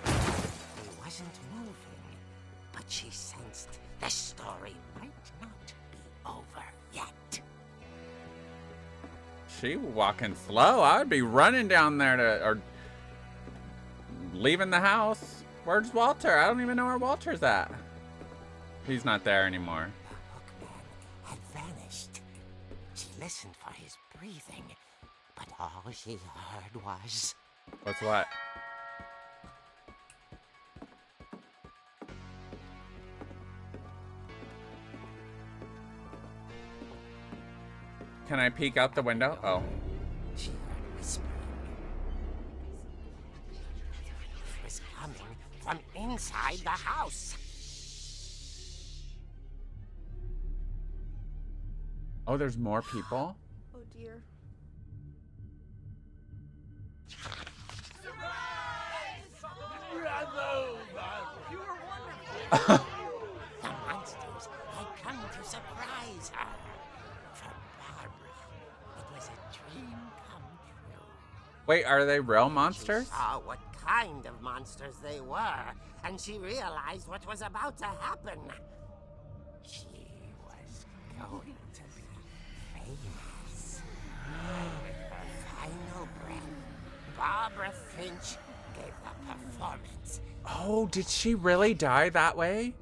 He wasn't moving, but she sensed the story might not be over yet. She walking slow. I would be running down there or leaving the house. Where's Walter? I don't even know where Walter's at. He's not there anymore. The hookman had vanished. She listened for his breathing, but all she heard was... What's what? Can I peek out the window? Oh. She heard whispering. It was coming from inside the house. Oh, there's more people? Oh dear. The monsters had come to surprise her. For Barbara, it was a dream come true. Wait, are they real She monsters? saw what kind of monsters they were, and she realized what was about to happen. She was going to be famous. With her final breath, Barbara Finch gave the performance. Oh, did she really die that way?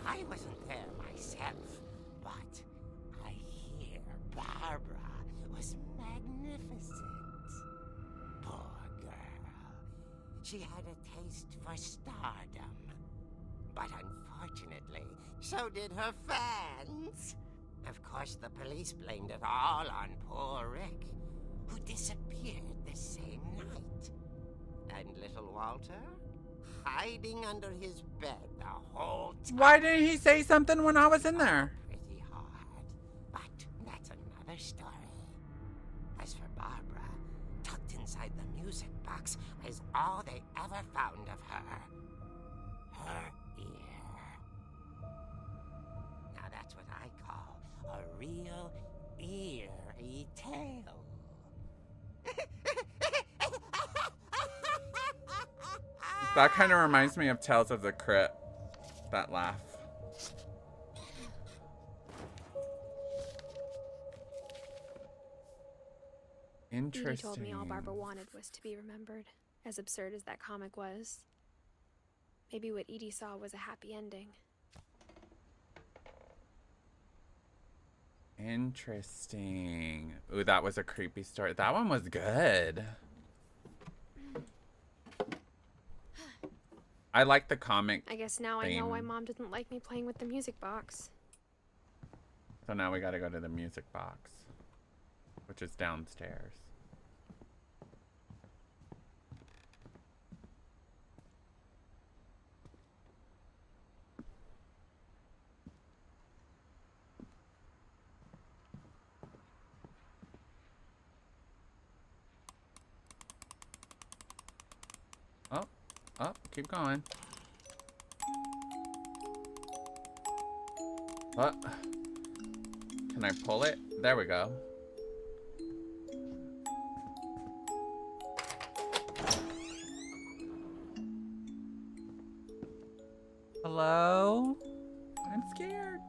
I wasn't there myself, but I hear Barbara was magnificent. Poor girl. She had a taste for stardom. But unfortunately, so did her fans. Of course, the police blamed it all on poor Rick, who disappeared the same night. And little Walter? Hiding under his bed the whole time. Why didn't he say something when I was in there? Pretty hard. But that's another story. As for Barbara, tucked inside the music box is all they ever found of her. Her ear. Now that's what I call a real eerie tale. That kind of reminds me of Tales of the Crypt. That laugh. Interesting. Edie told me all Barbara wanted was to be remembered, as absurd as that comic was. Maybe what Edie saw was a happy ending. Interesting. Ooh, that was a creepy story. That one was good. I like the comic. I guess now I know why Mom didn't like me playing with the music box. So now we gotta go to the music box, which is downstairs. Oh, keep going. What? Can I pull it? There we go. Hello? I'm scared.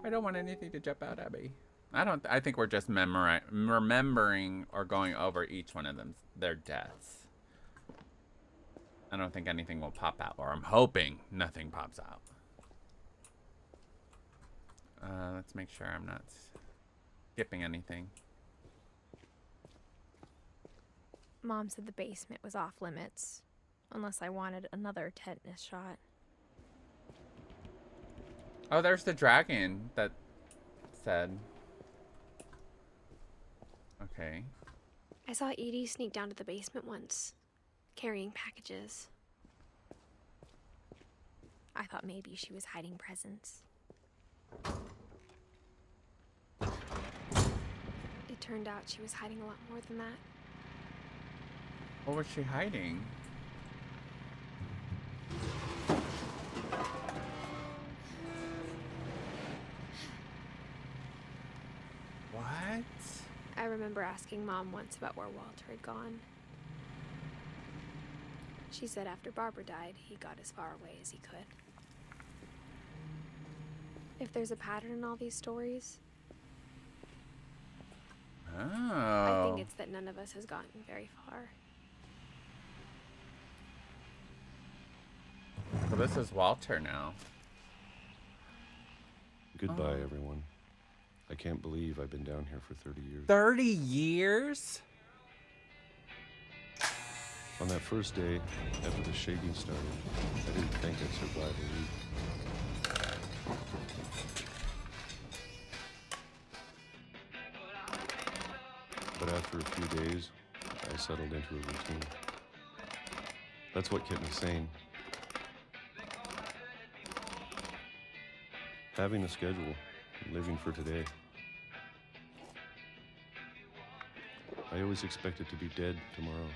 I don't want anything to jump out at me. I think we're just remembering or going over each one of them, their deaths. I don't think anything will pop out, or I'm hoping nothing pops out. Let's make sure I'm not skipping anything. Mom said the basement was off limits, unless I wanted another tetanus shot. Oh, there's the dragon that said. Okay. I saw Edie sneak down to the basement once. carrying packages. I thought maybe she was hiding presents. It turned out she was hiding a lot more than that. What was she hiding? What? I remember asking Mom once about where Walter had gone. She said after Barbara died, he got as far away as he could. If there's a pattern in all these stories, I think it's that none of us has gotten very far. Well, this is Walter now. Goodbye, everyone. I can't believe I've been down here for 30 years. 30 years? On that first day, after the shaking started, I didn't think I'd survive a week. But after a few days, I settled into a routine. That's what kept me sane. Having a schedule, living for today. I always expected to be dead tomorrow.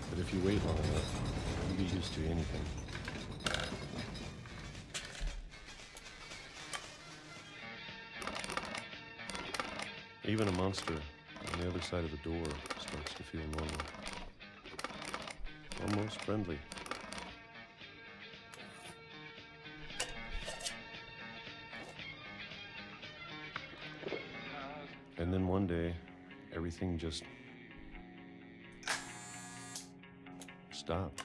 But if you wait long enough, you get used to anything. Even a monster on the other side of the door starts to feel normal. Almost friendly. And then one day, everything just stopped.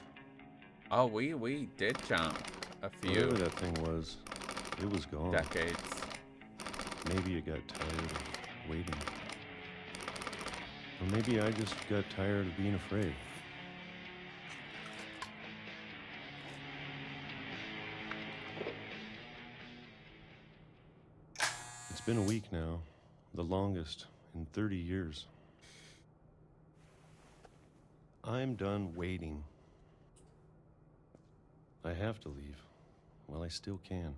Oh, we did jump a few Whatever that thing was, it was gone. decades. Maybe it got tired of waiting. Or maybe I just got tired of being afraid. It's been a week now, the longest in 30 years. I'm done waiting. I have to leave while I still can.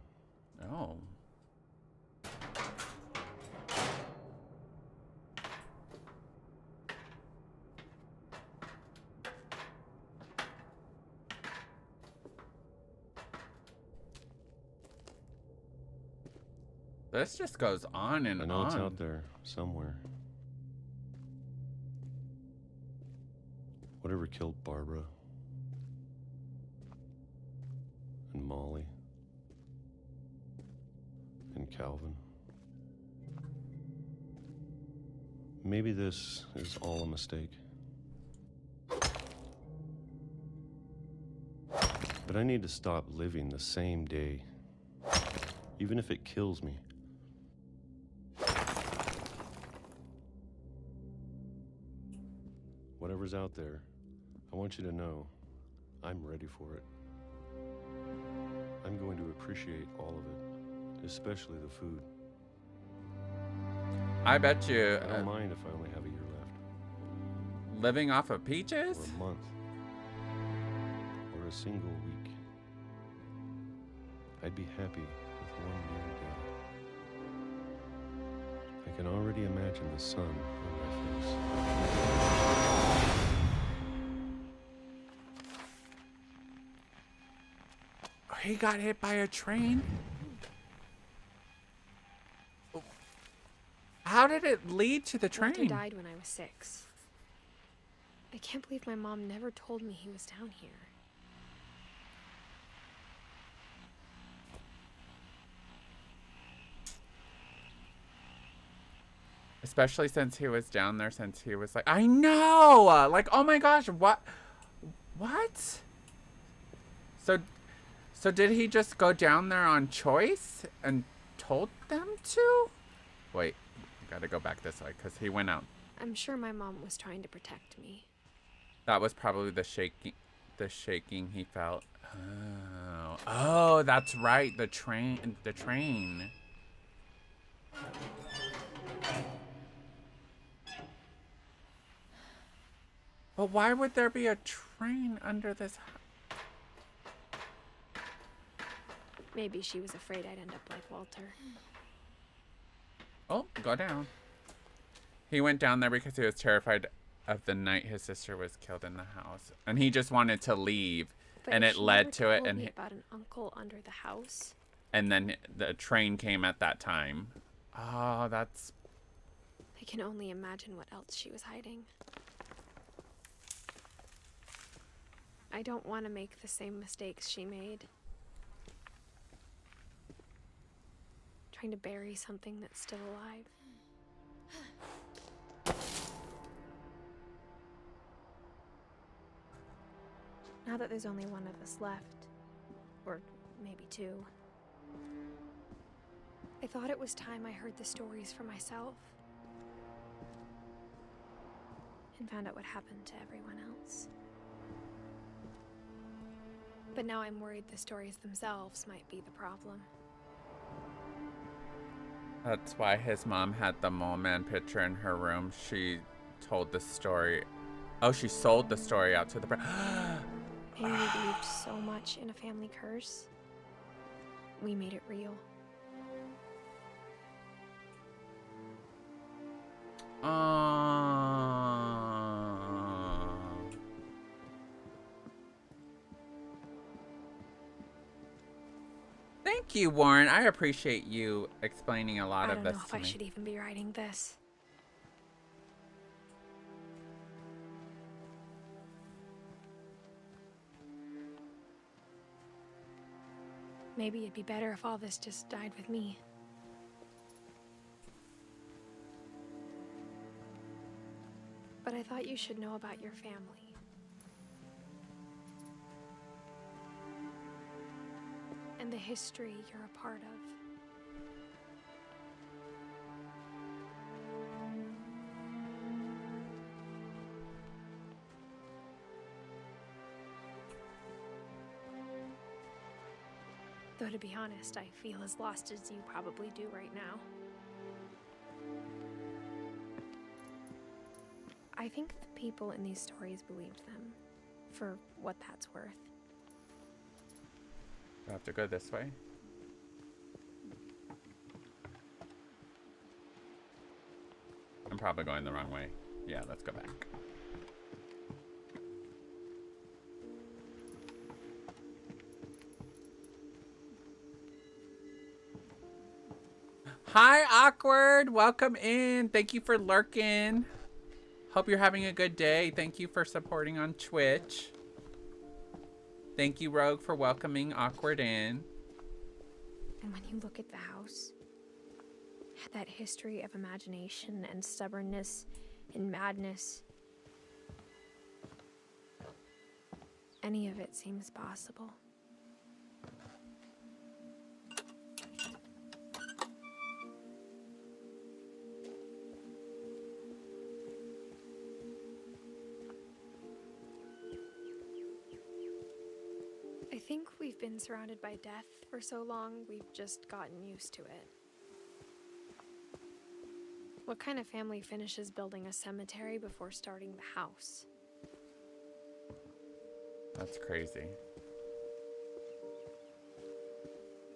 Oh. This just goes on and I know on. it's out there somewhere. Whatever killed Barbara and Molly and Calvin. Maybe this is all a mistake. But I need to stop living the same day, even if it kills me. Whatever's out there, I want you to know I'm ready for it. I'm going to appreciate all of it, especially the food. I bet you. I don't mind if I only have a year left. Living off of peaches? Or a month. Or a single week. I'd be happy with 1 year dead. I can already imagine the sun on my face. He got hit by a train? How did it lead to the train? Walter died when I was 6. I can't believe my mom never told me he was down here. Especially since he was down there, since he was like, I know! Like, oh my gosh, what? What? So did he just go down there on choice and told them to? Wait, gotta go back this way, because he went out. I'm sure my mom was trying to protect me. That was probably the shaking he felt. Oh, that's right, the train. But why would there be a train under this house? Maybe she was afraid I'd end up like Walter. Oh, go down. He went down there because he was terrified of the night his sister was killed in the house. And he just wanted to leave. But And it she led never to it. told And me about an uncle under the house. And then the train came at that time. Oh, that's... I can only imagine what else she was hiding. I don't want to make the same mistakes she made. Trying to bury something that's still alive. Now that there's only one of us left, or maybe two, I thought it was time I heard the stories for myself and found out what happened to everyone else. But now I'm worried the stories themselves might be the problem. That's why his mom had the mole man picture in her room. She told the story. Oh, she sold the story out to the... Maybe we believed so much in a family curse. We made it real. Thank you, Warren. I appreciate you explaining a lot of this to me. I don't know if I should even be writing this. Maybe it'd be better if all this just died with me. But I thought you should know about your family. And the history you're a part of. Though to be honest, I feel as lost as you probably do right now. I think the people in these stories believed them, for what that's worth. I have to go this way. I'm probably going the wrong way. Yeah, let's go back. Hi, Awkward. Welcome in. Thank you for lurking. Hope you're having a good day. Thank you for supporting on Twitch. Thank you, Rogue, for welcoming Awkward in. And when you look at the house, it had that history of imagination and stubbornness and madness. Any of it seems possible. I think we've been surrounded by death for so long, we've just gotten used to it. What kind of family finishes building a cemetery before starting the house? That's crazy.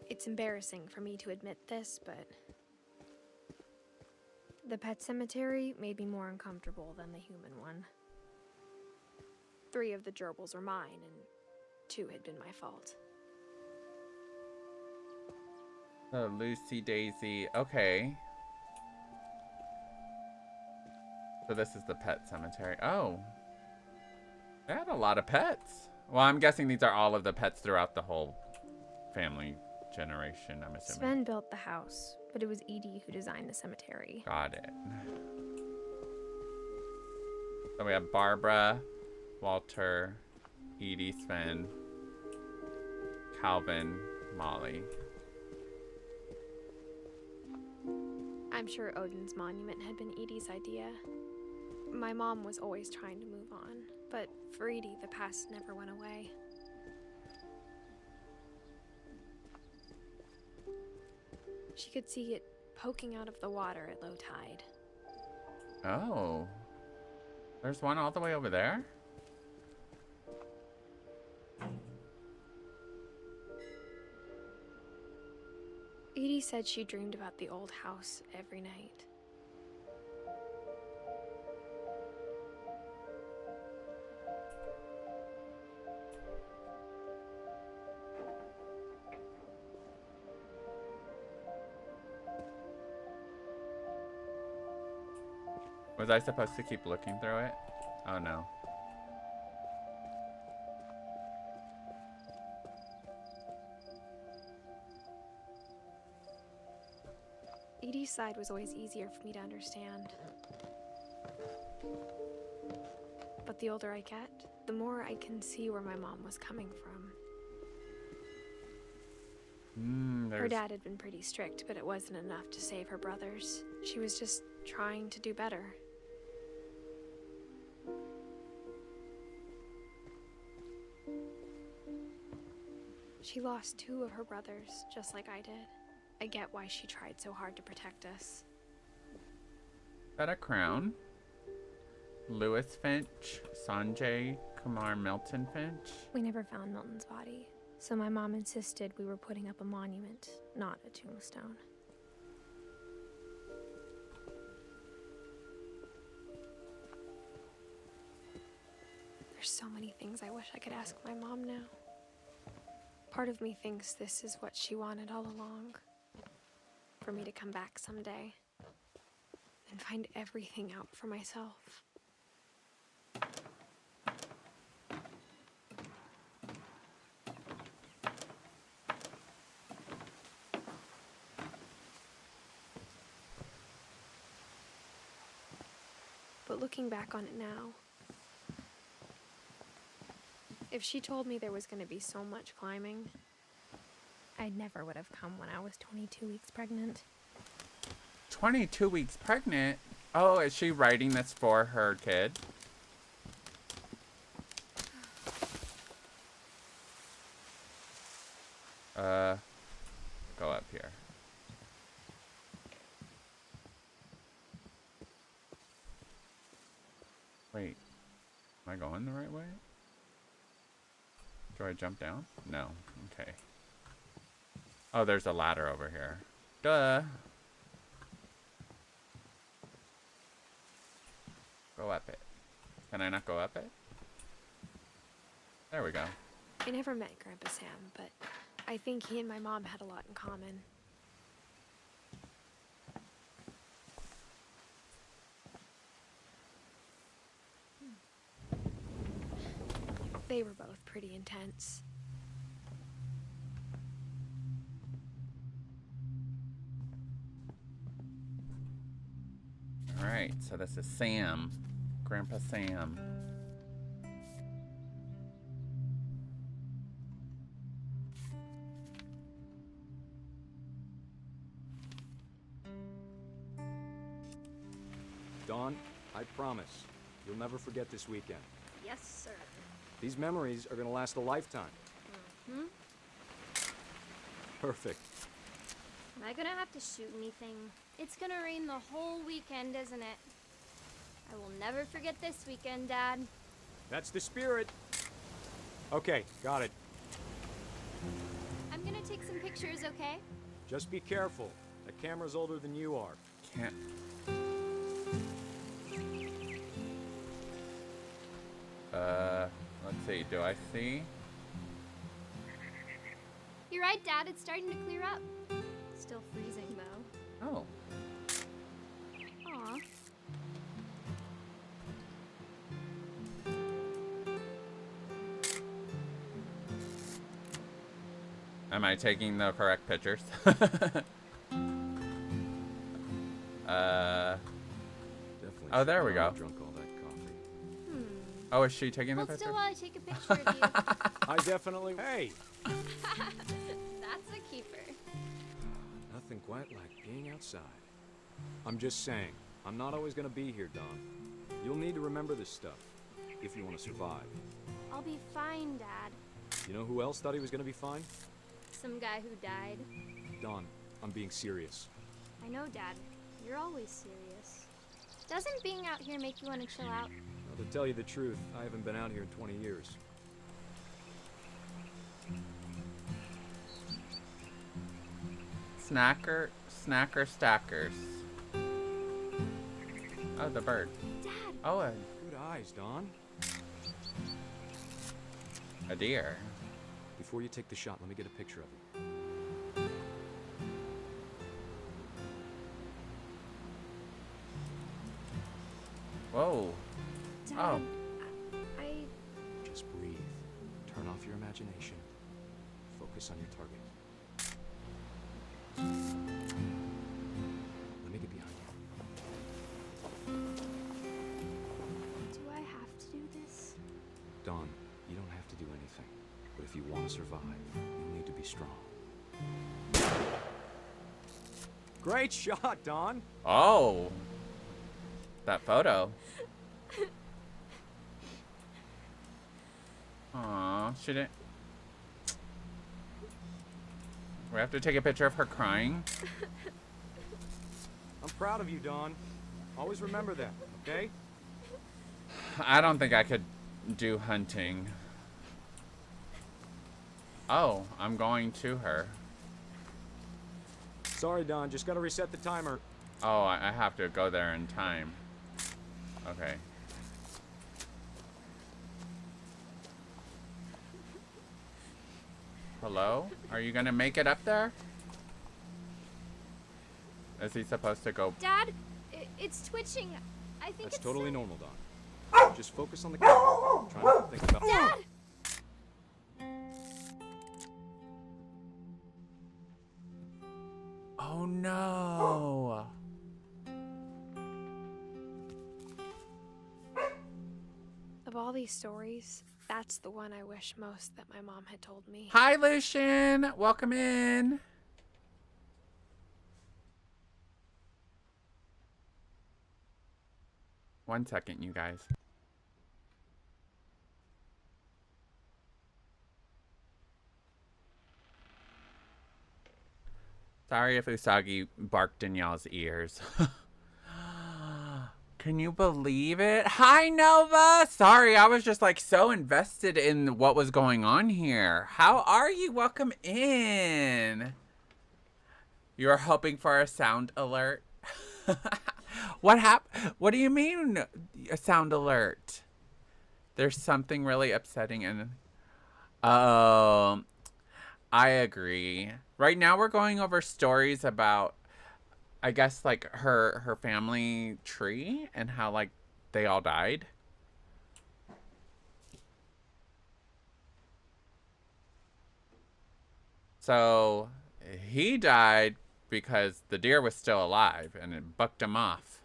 It's embarrassing for me to admit this, but the pet cemetery made me more uncomfortable than the human one. 3 of the gerbils were mine, and 2 had been my fault. Oh, Lucy Daisy. Okay. So this is the pet cemetery. Oh. They had a lot of pets. Well, I'm guessing these are all of the pets throughout the whole family generation, I'm assuming. Sven built the house, but it was Edie who designed the cemetery. Got it. So we have Barbara, Walter, Edie, Sven, Calvin, Molly. I'm sure Odin's monument had been Edie's idea. My mom was always trying to move on, but for Edie, the past never went away. She could see it poking out of the water at low tide. Oh. There's one all the way over there? Edie said she dreamed about the old house every night. Was I supposed to keep looking through it? Oh no. Edie's side was always easier for me to understand. But the older I get, the more I can see where my mom was coming from. Her dad had been pretty strict, but it wasn't enough to save her brothers. She was just trying to do better. She lost 2 of her brothers, just like I did. I get why she tried so hard to protect us. Is that a crown? Lewis Finch, Sanjay Kumar Milton Finch? We never found Milton's body, so my mom insisted we were putting up a monument, not a tombstone. There's so many things I wish I could ask my mom now. Part of me thinks this is what she wanted all along. For me to come back someday and find everything out for myself. But looking back on it now, if she told me there was going to be so much climbing, I never would have come when I was 22 weeks pregnant. 22 weeks pregnant? Oh, is she writing this for her kid? Go up here. Wait, am I going the right way? Do I jump down? No, okay. Oh, there's a ladder over here. Duh. Go up it. Can I not go up it? There we go. I never met Grandpa Sam, but I think he and my mom had a lot in common. They were both pretty intense. Alright, so this is Sam. Grandpa Sam. Dawn, I promise, you'll never forget this weekend. Yes, sir. These memories are gonna last a lifetime. Mm-hmm. Perfect. Am I gonna have to shoot anything? It's gonna rain the whole weekend, isn't it? I will never forget this weekend, Dad. That's the spirit. Okay, got it. I'm gonna take some pictures, okay? Just be careful. That camera's older than you are. Can't. Let's see. Do I see? You're right, Dad. It's starting to clear up. Still freezing, though. Oh. Aw. Am I taking the correct pictures? Definitely. Oh, there we go. Drunk all that coffee. Oh, is she taking the Hold picture? still while I take a picture of you. I definitely. Hey! That's a keeper. Nothing quite like being outside. I'm just saying, I'm not always gonna be here, Dawn. You'll need to remember this stuff if you want to survive. I'll be fine, Dad. You know who else thought he was gonna be fine? Some guy who died. Dawn, I'm being serious. I know, Dad. You're always serious. Doesn't being out here make you want to chill out? Well, to tell you the truth, I haven't been out here in 20 years. Snacker stackers. Oh, the bird. Dad! Oh, Good eyes, Don. a deer. Before you take the shot, let me get a picture of you. Whoa. Dad, Oh. I... Just breathe. Turn off your imagination. Focus on your target. Let me get behind you. Do I have to do this? Don, you don't have to do anything. But if you want to survive, you need to be strong. Great shot, Don! Oh. That photo. Aw, she didn't. We have to take a picture of her crying. I'm proud of you, Don. Always remember that, okay? I don't think I could do hunting. Oh, I'm going to her. Sorry, Don. Just gotta reset the timer. Oh, I have to go there in time. Okay. Hello? Are you gonna make it up there? Is he supposed to go? Dad, it's twitching. I think That's it's totally normal, Don. Just focus on the camera. Try not to think about... Dad! Oh no. Of all these stories, that's the one I wish most that my mom had told me. Hi, Lucian. Welcome in. One second, you guys. Sorry if Usagi barked in y'all's ears. Can you believe it? Hi, Nova! Sorry, I was just like so invested in what was going on here. How are you? Welcome in. You're hoping for a sound alert? What happened? What do you mean, a sound alert? There's something really upsetting and... I agree. Right now we're going over stories about, I guess, like her family tree and how like they all died. So he died because the deer was still alive and it bucked him off.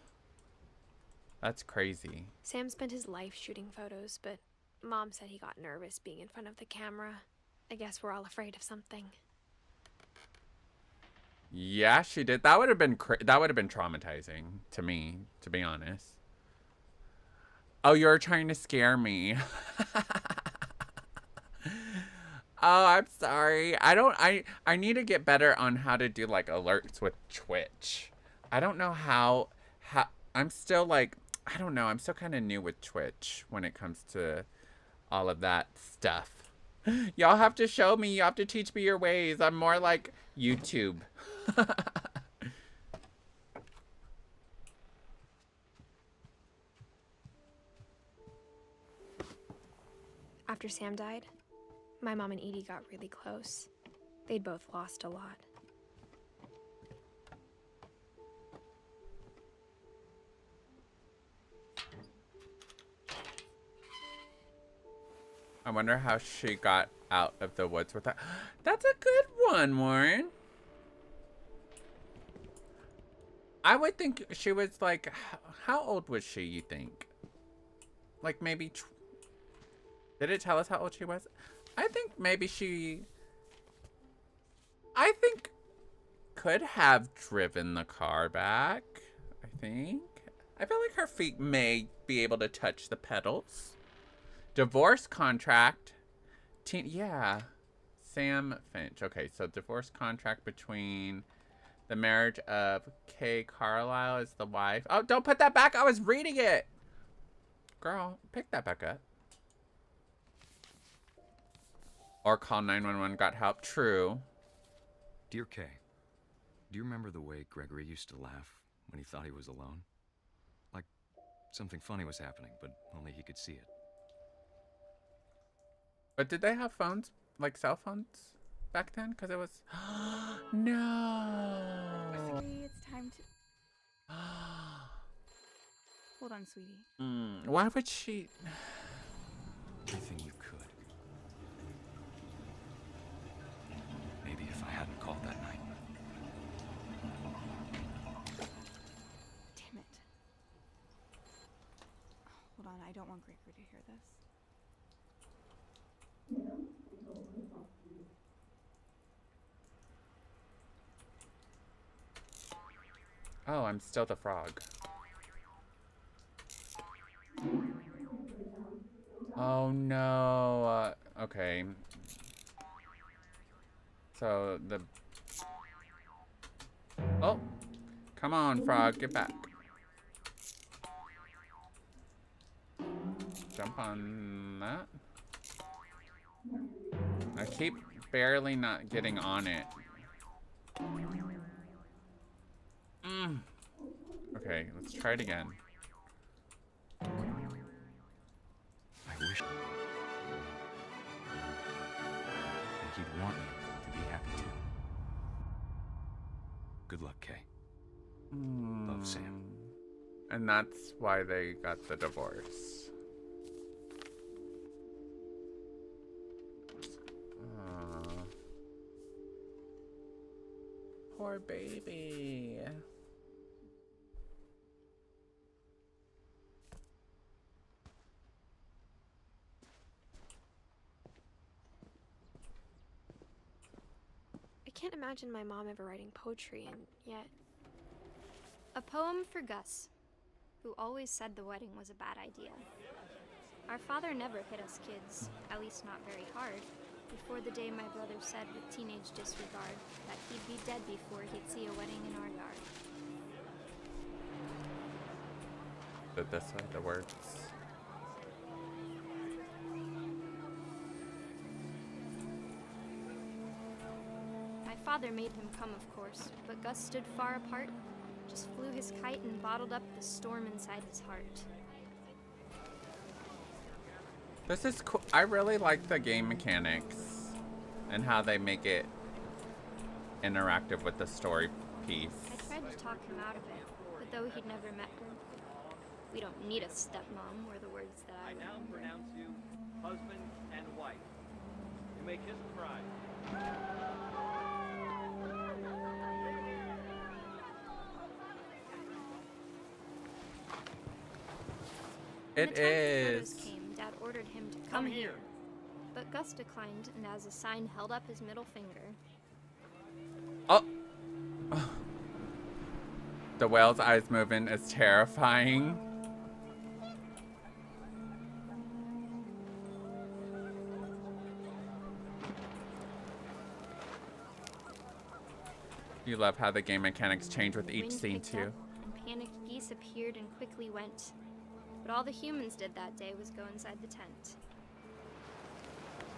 That's crazy. Sam spent his life shooting photos, but Mom said he got nervous being in front of the camera. I guess we're all afraid of something. Yeah, she did. That would have been traumatizing to me, to be honest. Oh, you're trying to scare me. Oh, I'm sorry. I need to get better on how to do like alerts with Twitch. I don't know how I'm still like, I don't know. I'm still kind of new with Twitch when it comes to all of that stuff. Y'all have to show me. You have to teach me your ways. I'm more like YouTube. After Sam died, my mom and Edie got really close. They'd both lost a lot. I wonder how she got out of the woods with that. That's a good one, Warren. I would think she was like, how old was she, you think? Like maybe, did it tell us how old she was? I think maybe she, could have driven the car back, I think. I feel like her feet may be able to touch the pedals. Divorce contract. Yeah. Sam Finch. Okay, so divorce contract between the marriage of Kay Carlisle as the wife. Oh, don't put that back. I was reading it. Girl, pick that back up. Or call 911, got help. True. Dear Kay, Do you remember the way Gregory used to laugh when he thought he was alone? Like something funny was happening, but only he could see it. But did they have phones, like cell phones, back then? Because it was... No! It's time to... Hold on, sweetie. Why would she... Everything you could. Maybe if I hadn't called that night. Damn it. Hold on, I don't want Gregory to hear this. Oh, I'm still the frog. Oh no. Okay. So the... Oh! Come on, frog, get back. Jump on that. I keep barely not getting on it. Okay, let's try it again. I wish... And he'd want you to be happy too. Good luck, Kay. Love, Sam. And that's why they got the divorce. Poor baby. I can't imagine my mom ever writing poetry, and yet... A poem for Gus, who always said the wedding was a bad idea. Our father never hit us kids, at least not very hard, before the day my brother said with teenage disregard that he'd be dead before he'd see a wedding in our yard. But this are the words. My father made him come, of course, but Gus stood far apart, just flew his kite and bottled up the storm inside his heart. This is cool. I really like the game mechanics and how they make it interactive with the story piece. I tried to talk him out of it, but though he'd never met her, we don't need a stepmom were the words that I now remember. pronounce you husband and wife. You may kiss the bride. When It the time for is. photos came, Dad ordered him to come here. But Gus declined, and as a sign held up his middle finger. Oh! The whale's eyes moving is terrifying. You love how the game mechanics change with each Ring scene picked too. up, and panicked geese appeared and quickly went. But all the humans did that day was go inside the tent.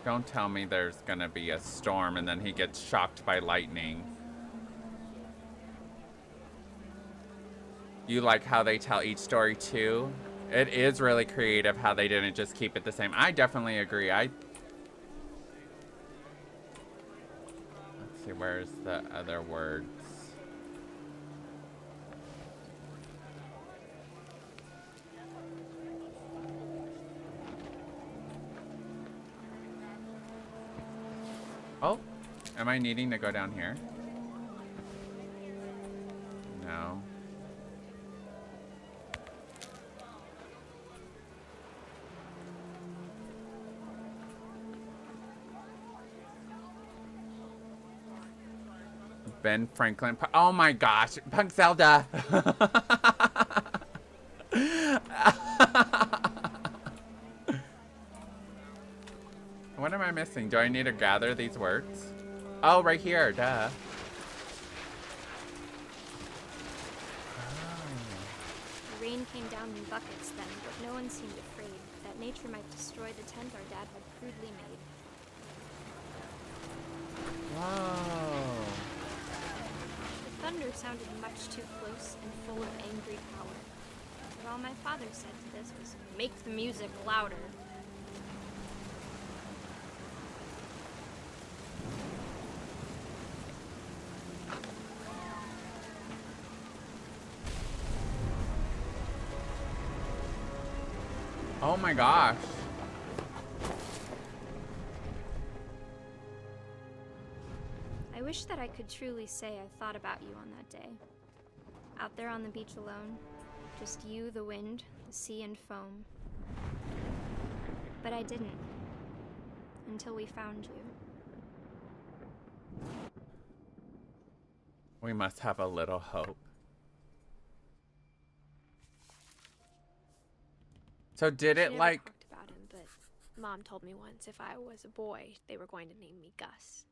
Don't tell me there's gonna be a storm and then he gets shocked by lightning. You like how they tell each story too? It is really creative how they didn't just keep it the same. I definitely agree. Let's see, where's the other words? Oh, am I needing to go down here? No. Ben Franklin. Oh my gosh, Punk Zelda. What am I missing? Do I need to gather these words? Oh, right here, duh. The rain came down in buckets then, but no one seemed afraid that nature might destroy the tent our dad had crudely made. Whoa. The thunder sounded much too close and full of angry power. But all my father said to this was, make the music louder. Oh my gosh. I wish that I could truly say I thought about you on that day. Out there on the beach alone, just you, the wind, the sea, and foam. But I didn't. Until we found you. We must have a little hope. So did She it never like... talked about him, but Mom told me once if I was a boy, they were going to name me Gus.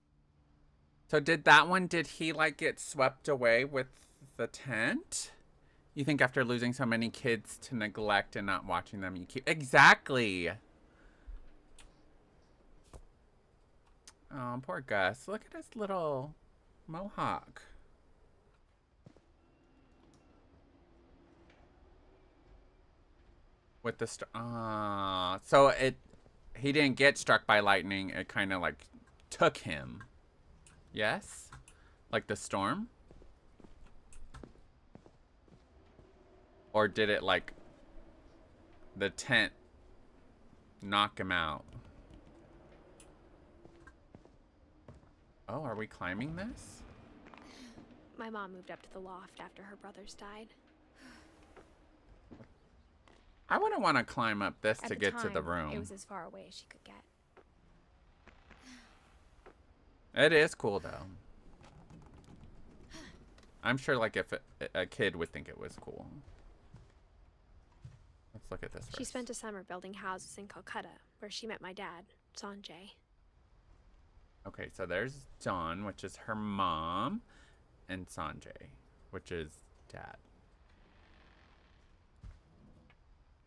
So did that one, did he like get swept away with the tent? You think after losing so many kids to neglect and not watching them, you keep... Exactly. Oh, poor Gus. Look at his little mohawk. With the so he didn't get struck by lightning. It kind of like took him. Yes? Like the storm? Or did it like the tent knock him out? Oh, are we climbing this? My mom moved up to the loft after her brothers died. I wouldn't want to climb up this At to the get to the time, room. It was as far away as she could get. It is cool though. I'm sure like if a kid would think it was cool. Let's look at this first. She spent a summer building houses in Calcutta, where she met my dad, Sanjay. Okay, so there's Dawn, which is her mom, and Sanjay, which is dad.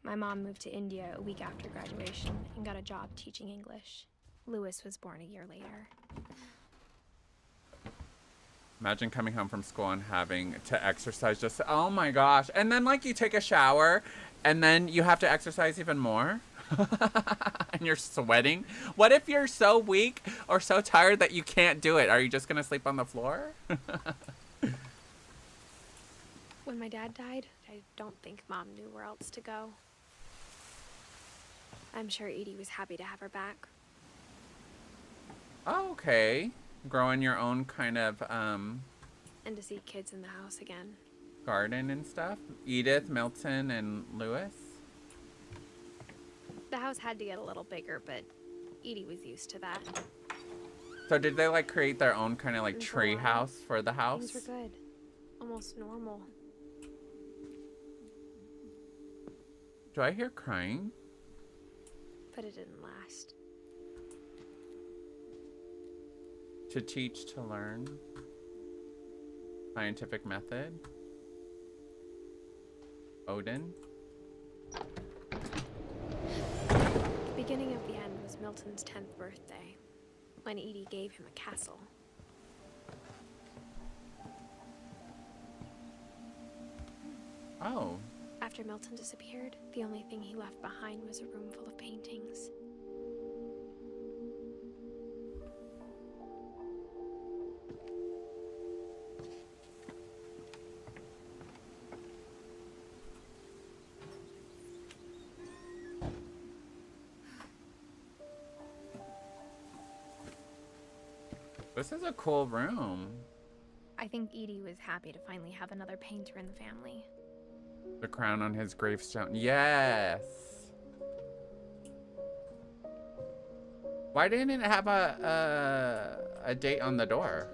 My mom moved to India a week after graduation and got a job teaching English. Lewis was born a year later. Imagine coming home from school and having to exercise just, oh my gosh. And then like you take a shower and then you have to exercise even more. And you're sweating. What if you're so weak or so tired that you can't do it? Are you just gonna sleep on the floor? When my dad died, I don't think Mom knew where else to go. I'm sure Edie was happy to have her back. Oh, okay. Growing your own kind of And to see kids in the house again. garden and stuff. Edith, Milton, and Lewis. The house had to get a little bigger, but Edie was used to that. So did they like create their own kind of like And for a tree while, house for the house? Things were good. Almost normal. Do I hear crying? But it didn't last. To teach, to learn. Scientific method. Odin. The beginning of the end was Milton's 10th birthday, when Edie gave him a castle. Oh. After Milton disappeared, the only thing he left behind was a room full of paintings. This is a cool room. I think Edie was happy to finally have another painter in the family. The crown on his gravestone. Yes. Why didn't it have a date on the door?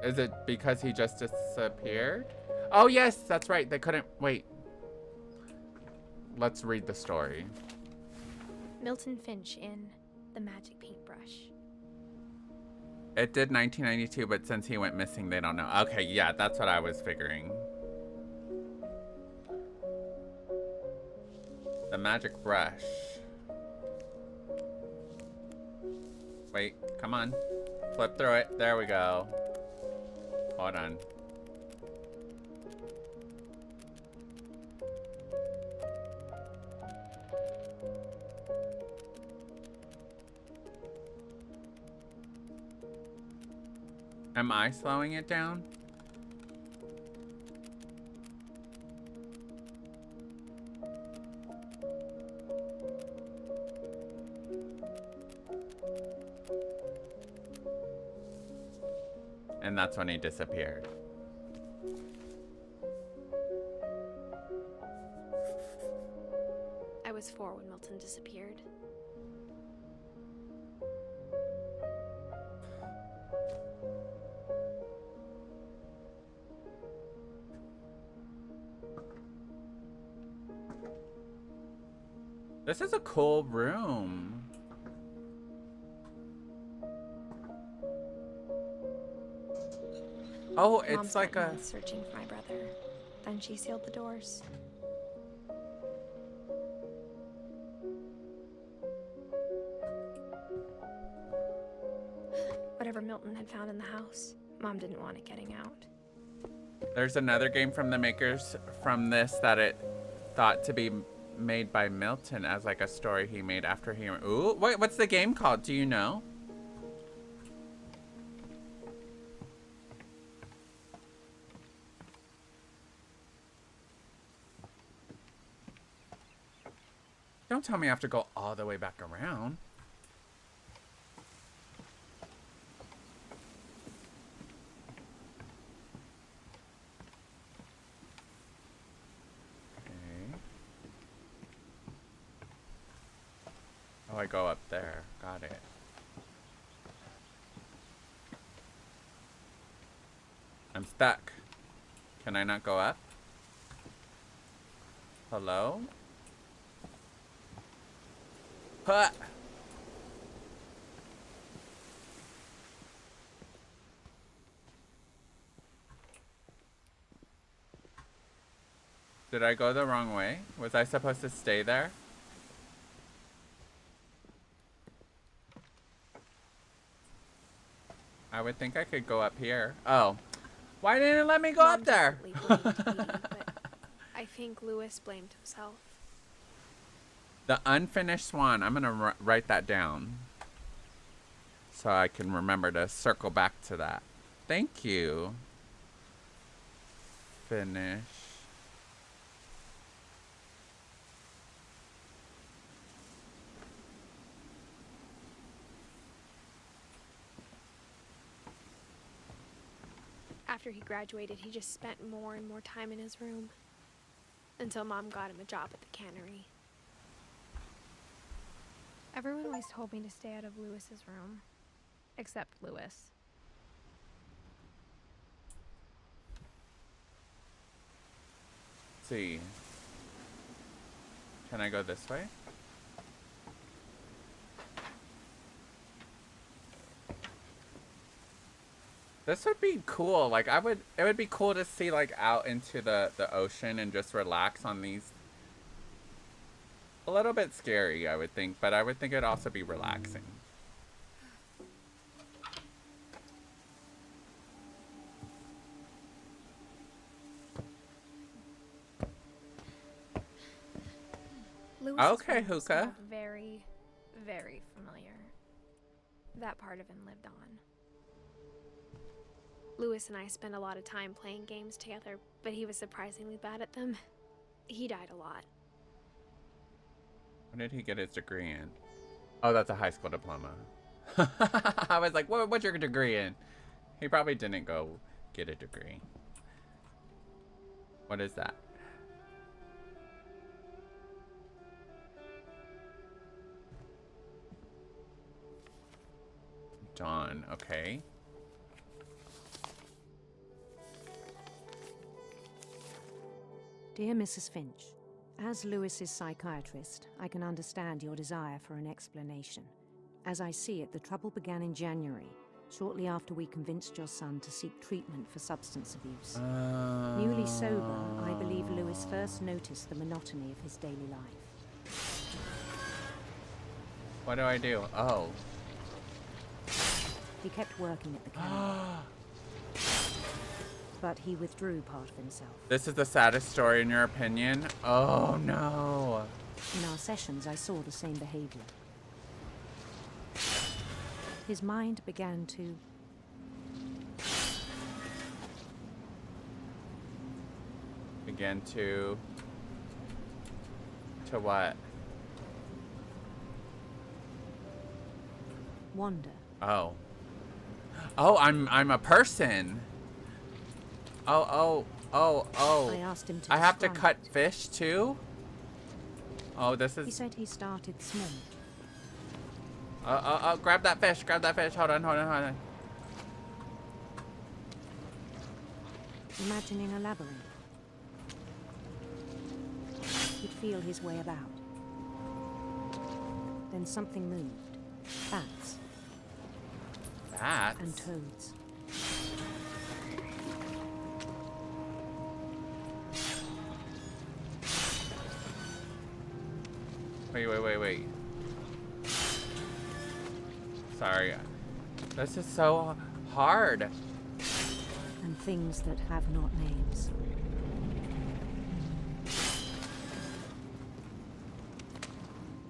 Is it because he just disappeared? Oh yes, that's right. They couldn't wait. Let's read the story. Milton Finch in The Magic Paintbrush. It did 1992, but since he went missing, they don't know. Okay, yeah, that's what I was figuring. The magic brush. Wait, come on. Flip through it. There we go. Hold on. Am I slowing it down? And that's when he disappeared. I was 4 when Milton disappeared. This is a cool room. Oh, it's Mom like spent a... months searching for my brother. Then she sealed the doors. Whatever Milton had found in the house, Mom didn't want it getting out. There's another game from the makers from this that it thought to be made by Milton as like a story he made after he... Ooh, wait, what's the game called? Do you know? Don't tell me I have to go all the way back around. Okay. Oh, I go up there. Got it. I'm stuck. Can I not go up? Hello? Huh. Did I go the wrong way? Was I supposed to stay there? I would think I could go up here. Oh. Why didn't it let me go Mom up there? definitely blamed me, but I think Lewis blamed himself. The unfinished swan. I'm gonna write that down so I can remember to circle back to that. Thank you. Finish. After he graduated, he just spent more and more time in his room. Until Mom got him a job at the cannery. Everyone always told me to stay out of Lewis's room. Except Lewis. Let's see. Can I go this way? This would be cool. Like it would be cool to see like out into the ocean and just relax on these. A little bit scary, I would think, but I would think it'd also be relaxing. Lewis's Okay, room Hookah. smelled very, very familiar. That part of him lived on. Lewis and I spent a lot of time playing games together, but he was surprisingly bad at them. He died a lot. When did he get his degree in? Oh, that's a high school diploma. I was like, what's your degree in? He probably didn't go get a degree. What is that? Dawn, okay. Dear Mrs. Finch, as Lewis's psychiatrist, I can understand your desire for an explanation. As I see it, the trouble began in January, shortly after we convinced your son to seek treatment for substance abuse. Newly sober, I believe Lewis first noticed the monotony of his daily life. What do I do? Oh. He kept working at the cannery. But he withdrew part of himself. This is the saddest story in your opinion? Oh no. In our sessions, I saw the same behavior. His mind began to... Begin to what? wander. Oh. Oh, I'm a person. Oh. I asked him to I have to describe cut fish too? Oh, this is... He said he started small. Grab that fish, Hold on. Imagining a labyrinth. He'd feel his way about. Then something moved. Bats. Bats? And toads. Wait. Sorry. This is so hard. And things that have not names.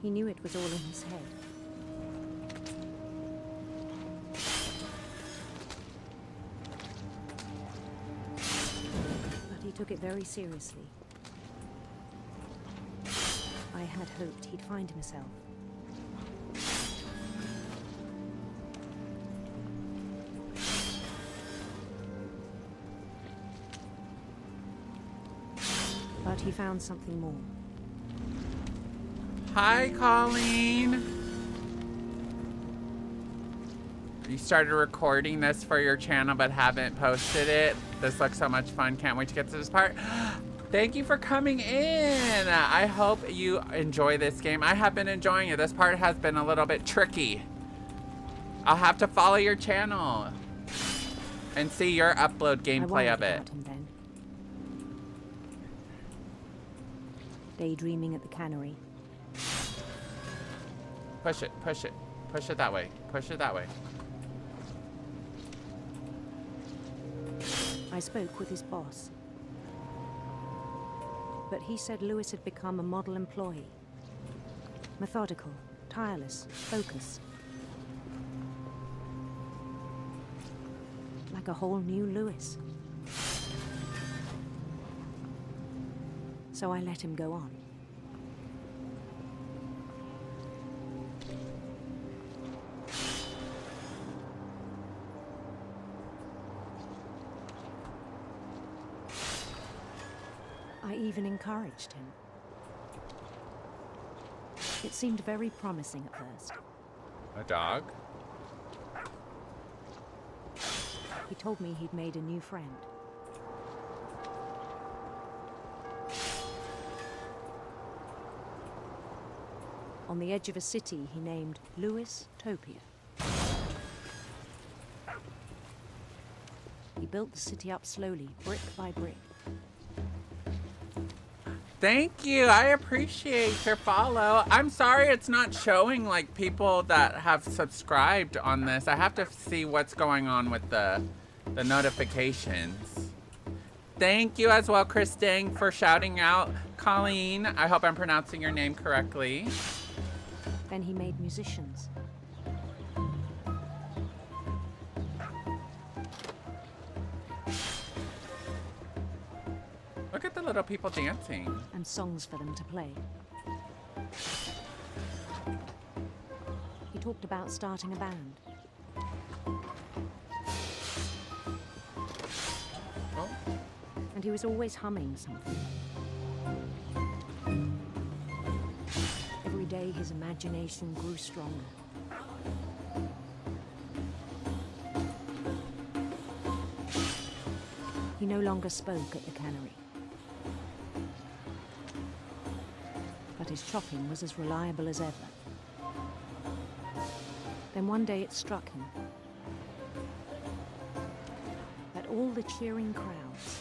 He knew it was all in his head. But he took it very seriously. I had hoped he'd find himself. But he found something more. Hi, Colleen. You started recording this for your channel but haven't posted it. This looks so much fun. Can't wait to get to this part. Thank you for coming in. I hope you enjoy this game. I have been enjoying it. This part has been a little bit tricky. I'll have to follow your channel and see your upload gameplay of it. Daydreaming at the cannery. Push it that way. I spoke with his boss. But he said Lewis had become a model employee. Methodical, tireless, focused. Like a whole new Lewis. So I let him go on. I even encouraged him. It seemed very promising at first. A dog? He told me he'd made a new friend. On the edge of a city he named Lewis Topia. He built the city up slowly, brick by brick. Thank you. I appreciate your follow. I'm sorry it's not showing like people that have subscribed on this. I have to see what's going on with the notifications. Thank you as well, Kristen, for shouting out Colleen. I hope I'm pronouncing your name correctly. Then he made musicians. Look at the little people dancing. And songs for them to play. He talked about starting a band. Oh. And he was always humming something. Every day his imagination grew stronger. He no longer spoke at the cannery. But his chopping was as reliable as ever. Then one day it struck him that all the cheering crowds,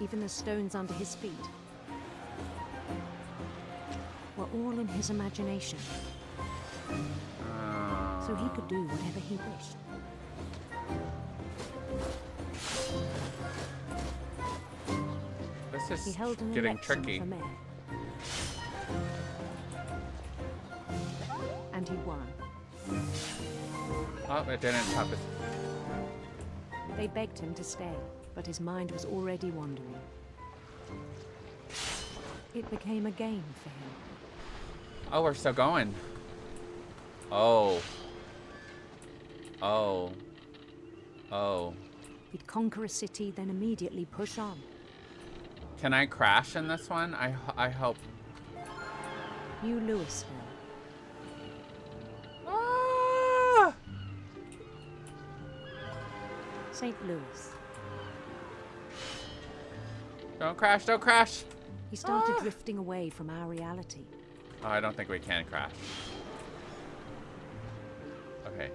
even the stones under his feet, were all in his imagination. So he could do whatever he wished. is He held an getting election tricky. for mayor. And he won. Oh, it didn't top his... They begged him to stay, but his mind was already wandering. It became a game for him. Oh, we're still going. Oh. Oh. Oh. He'd conquer a city, then immediately push on. Can I crash in this one? I hope. New Louisville. Ah! St. Louis. Don't crash, don't crash. He started drifting away from our reality. Oh, I don't think we can crash. Okay.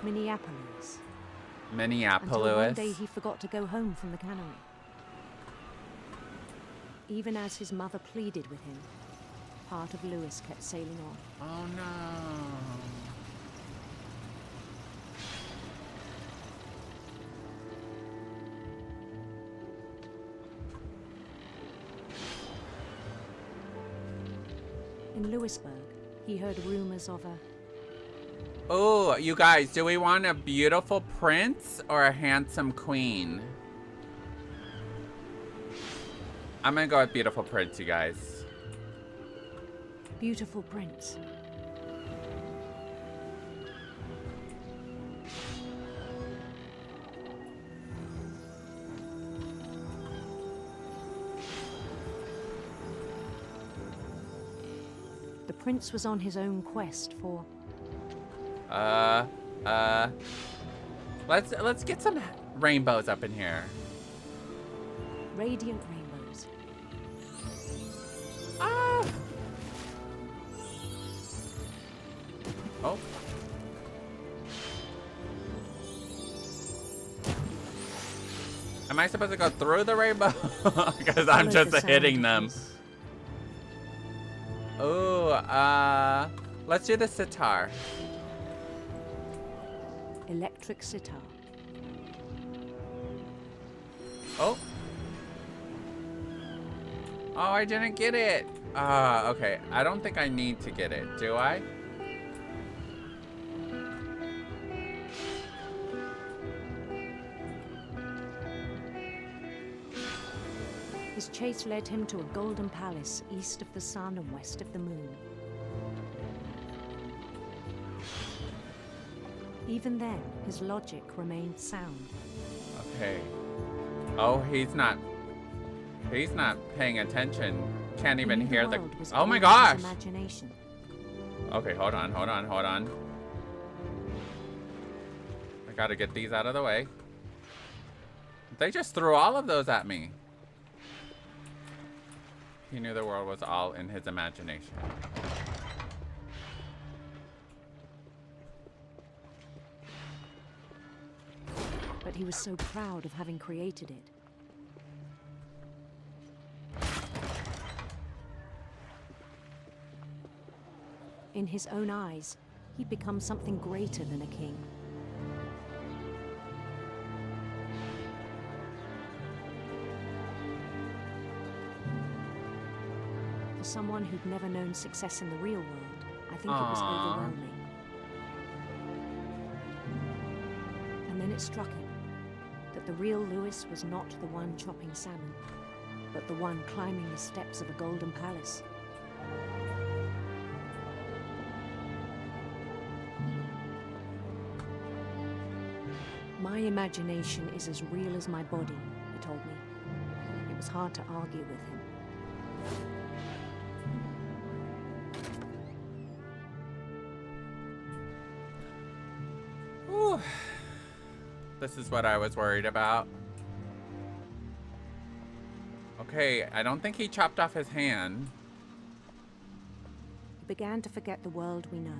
Minneapolis. Minneapolis. Until one day he forgot to go home from the cannery. Even as his mother pleaded with him, part of Louis kept sailing on. Oh no. In Louisburg, he heard rumors of a... Oh, you guys, do we want a beautiful prince or a handsome queen? I'm gonna go with beautiful prince, you guys. beautiful prince. The prince was on his own quest for... Let's get some rainbows up in here. Radiant rainbows. Ah! Oh. Am I supposed to go through the rainbow? Because I'm just hitting them. Oh, let's do the sitar. Electric sitar. Oh. Oh, I didn't get it. Okay. I don't think I need to get it, do I? His chase led him to a golden palace east of the sun and west of the moon. Even then, his logic remained sound. Okay. Oh, he's not paying attention. Can't even hear the... Oh my gosh! Imagination. Okay, hold on. I gotta get these out of the way. They just threw all of those at me. He knew the world was all in his imagination. But he was so proud of having created it. In his own eyes, he'd become something greater than a king. For someone who'd never known success in the real world, I think it was overwhelming. And then it struck him that the real Louis was not the one chopping salmon, but the one climbing the steps of a golden palace. My imagination is as real as my body, he told me. It was hard to argue with him. Ooh. This is what I was worried about. Okay, I don't think he chopped off his hand. He began to forget the world we know.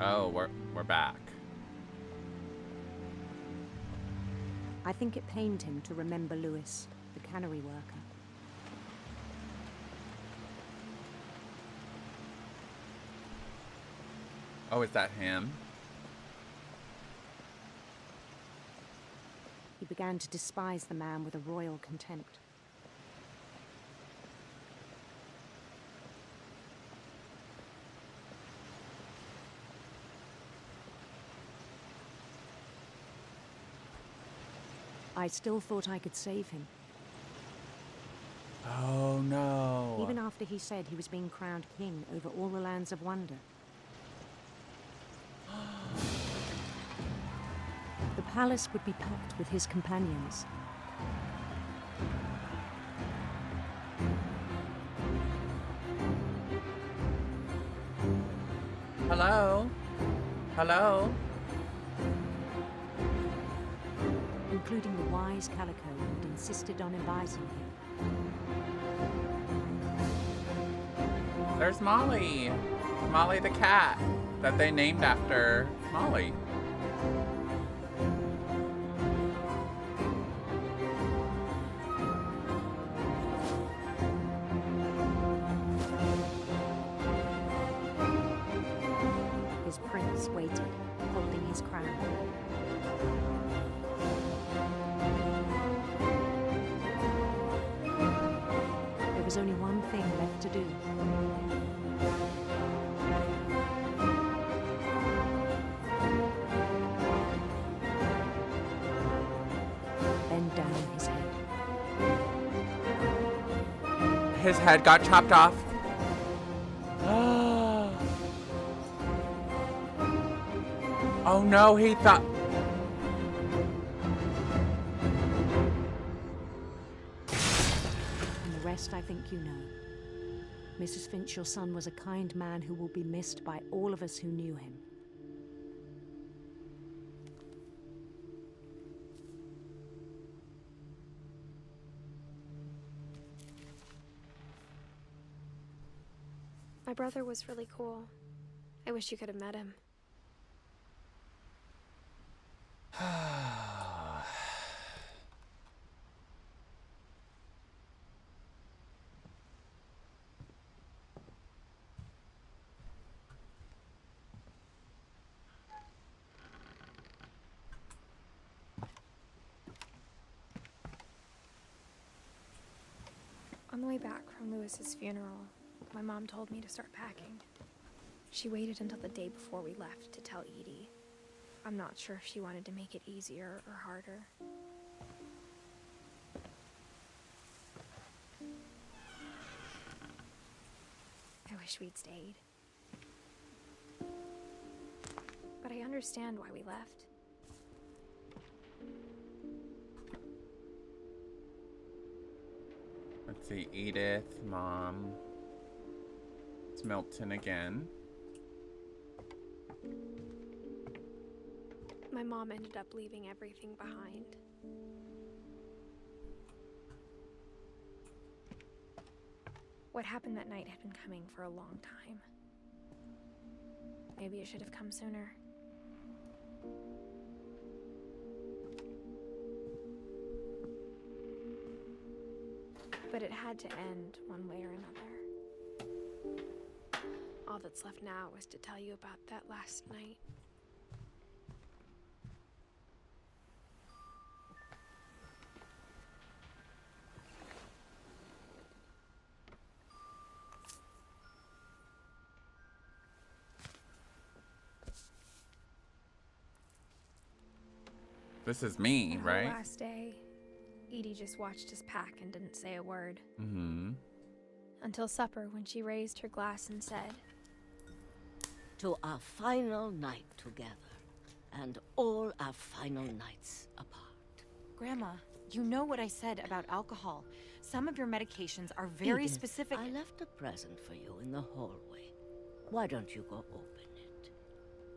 Oh, we're back. I think it pained him to remember Louis, the cannery worker. Oh, is that him? He began to despise the man with a royal contempt. I still thought I could save him. Oh no. Even after he said he was being crowned king over all the lands of wonder. The palace would be packed with his companions. Hello? Hello? Including the wise Calico who'd insisted on advising him. There's Molly. Molly the cat that they named after Molly. His prince waited, holding his crown. There was only one thing left to do. Bend down his head. His head got chopped off. Oh no, he thought... And the rest I think you know. Mrs. Finch, your son was a kind man who will be missed by all of us who knew him. My brother was really cool. I wish you could have met him. On the way back from Lewis's funeral, my mom told me to start packing. She waited until the day before we left to tell Edie. I'm not sure if she wanted to make it easier or harder. I wish we'd stayed. But I understand why we left. Let's see, Edith, Mom. It's Milton again. My mom ended up leaving everything behind. What happened that night had been coming for a long time. Maybe it should have come sooner. But it had to end one way or another. All that's left now is to tell you about that last night. This is me, The right? last day, Edie just watched us pack and didn't say a word. Mm-hmm. Until supper, when she raised her glass and said, "To our final night together, and all our final nights apart." Grandma, you know what I said about alcohol. Some of your medications are very Edith, specific. I left a present for you in the hallway. Why don't you go open it?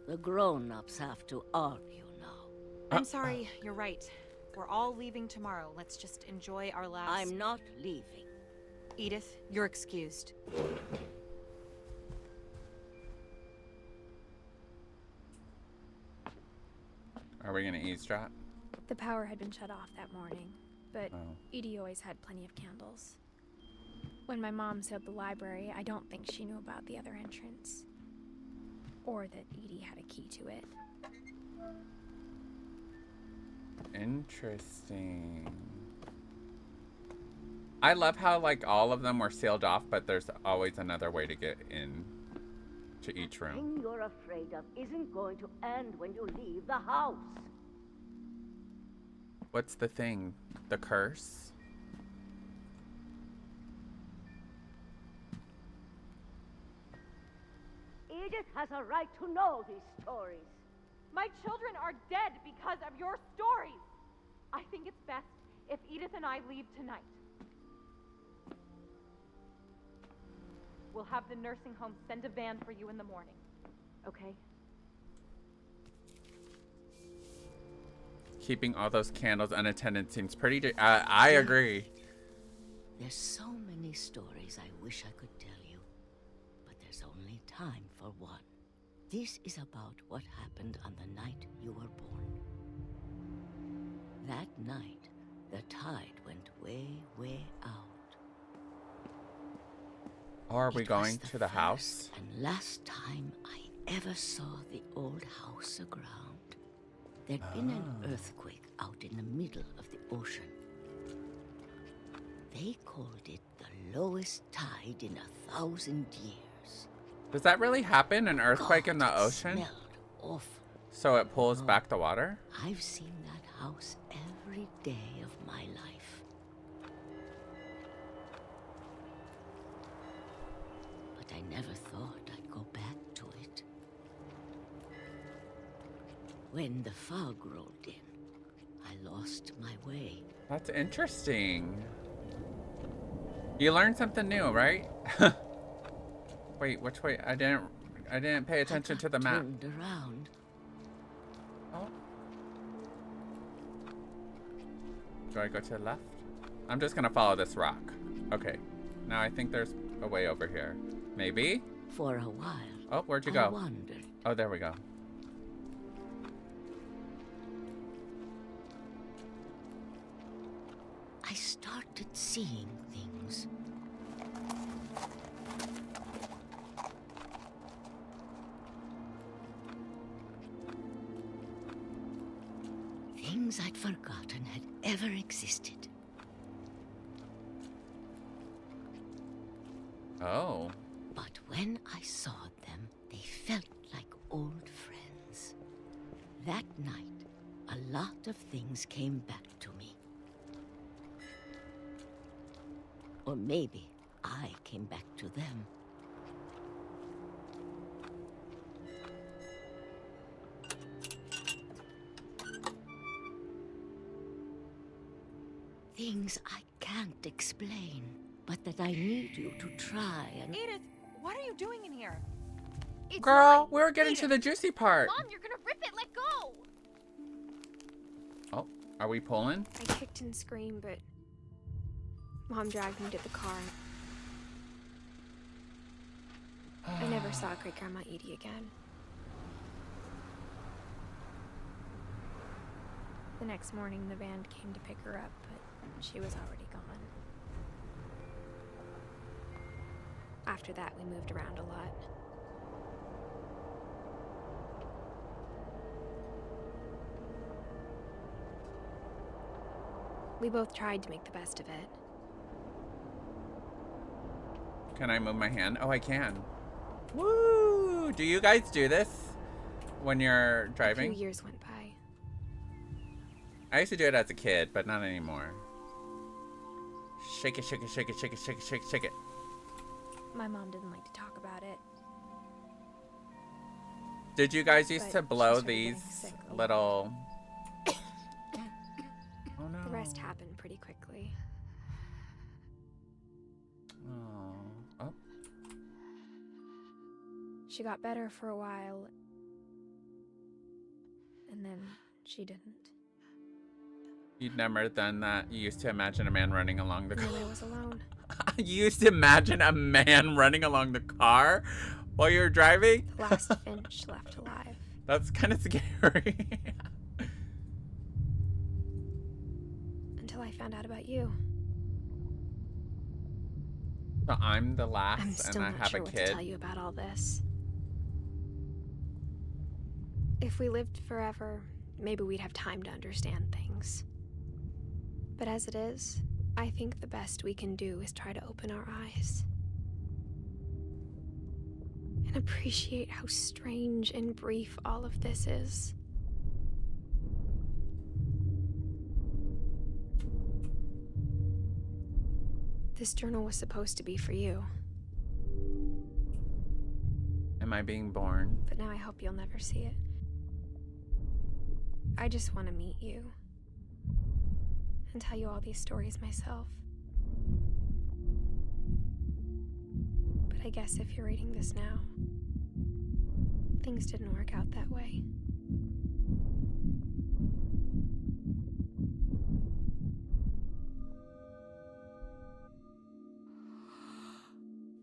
The grown-ups have to argue now. I'm sorry, you're right. We're all leaving tomorrow. Let's just enjoy our last... I'm not leaving. Edith, you're excused. Are we gonna eavesdrop? the power had been shut off that morning, but Oh. Edie always had plenty of candles. When my mom sealed the library, I don't think she knew about the other entrance. Or that Edie had a key to it. Interesting. I love how, like, all of them were sealed off, but there's always another way to get in to each room. The thing you're afraid of isn't going to end when you leave the house. What's the thing? The curse? Edith has a right to know these stories. My children are dead because of your stories. I think it's best if Edith and I leave tonight. We'll have the nursing home send a van for you in the morning, okay? Keeping all those candles unattended seems pretty... I agree. There's so many stories I wish I could tell you, but there's only time for one. This is about what happened on the night you were born. That night, the tide went way, way out. Or are we going to the house? And last time I ever saw the old house aground. There'd been an earthquake out in the middle of the ocean. They called it the lowest tide in 1,000 years. Does that really happen? An earthquake God, in the it ocean? smelled awful. So it pulls back the water? I've seen that house every day of my life. But I never thought I'd go back to it. When the fog rolled in, I lost my way. That's interesting. You learned something new, right? Wait, which way? I didn't pay attention to the map. Turned around. Oh. Do I go to the left? I'm just gonna follow this rock. Okay. Now I think there's a way over here. Maybe? For a while. Oh, where'd you I go? wondered. Oh, there we go. I started seeing things. Things I'd forgotten had ever existed. Oh. But when I saw them, they felt like old friends. That night, a lot of things came back to me. Or maybe I came back to them. Things I can't explain, but that I need you to try and... Edith, what are you doing in here? It's Girl, mine. we're getting to the juicy part. Mom, you're gonna rip it. Let go. Oh, are we pulling? I kicked and screamed, but Mom dragged me to the car. I never saw Great Grandma Edie again. The next morning, the van came to pick her up, but she was already gone. After that, we moved around a lot. We both tried to make the best of it. Can I move my hand? Oh, I can. Woo! Do you guys do this when you're driving? A few years went by. I used to do it as a kid, but not anymore. Shake it, shake it, shake it, shake it, shake it, shake it, shake it. My mom didn't like to talk about it. Did you guys used But to she blow started getting these sick a lot. little... Oh no. The rest happened pretty quickly. Oh. Oh. She got better for a while, and then she didn't. You'd never done that. You used to imagine a man running along the And car. then I was alone. You used to imagine a man running along the car while you were driving? The last Finch left alive. That's kind of scary. Until I found out about you. So I'm the last I'm and still I not have sure a what kid. to tell you about all this. If we lived forever, maybe we'd have time to understand things. But as it is, I think the best we can do is try to open our eyes. And appreciate how strange and brief all of this is. This journal was supposed to be for you. Am I being born? But now I hope you'll never see it. I just want to meet you. And tell you all these stories myself. But I guess if you're reading this now, things didn't work out that way.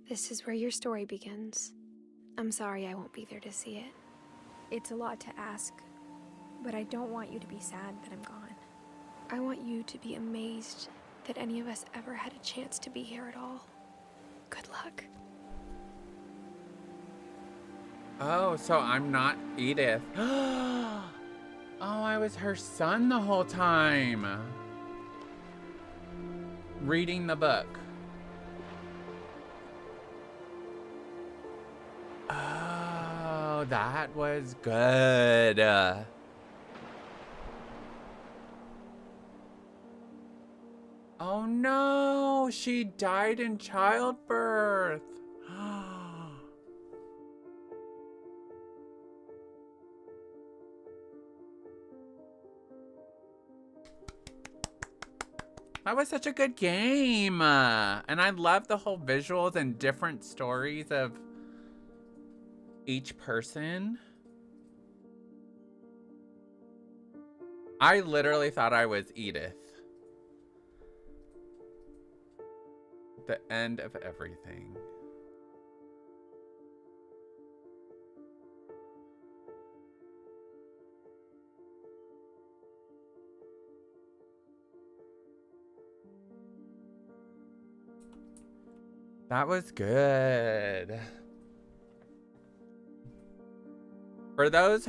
This is where your story begins. I'm sorry I won't be there to see it. It's a lot to ask, but I don't want you to be sad that I'm gone. I want you to be amazed that any of us ever had a chance to be here at all. Good luck. Oh, so I'm not Edith. Oh, I was her son the whole time. Reading the book. Oh, that was good. Oh no, she died in childbirth. That was such a good game. And I love the whole visuals and different stories of each person. I literally thought I was Edith. The end of everything. That was good. For those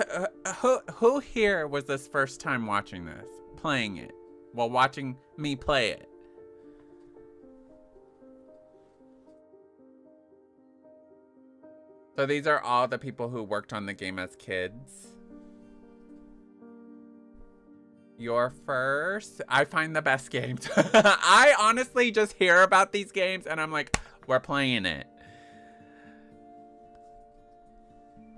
who here was this first time watching this, playing it, while watching me play it. So these are all the people who worked on the game as kids. Your first? I find the best games. I honestly just hear about these games and I'm like, we're playing it.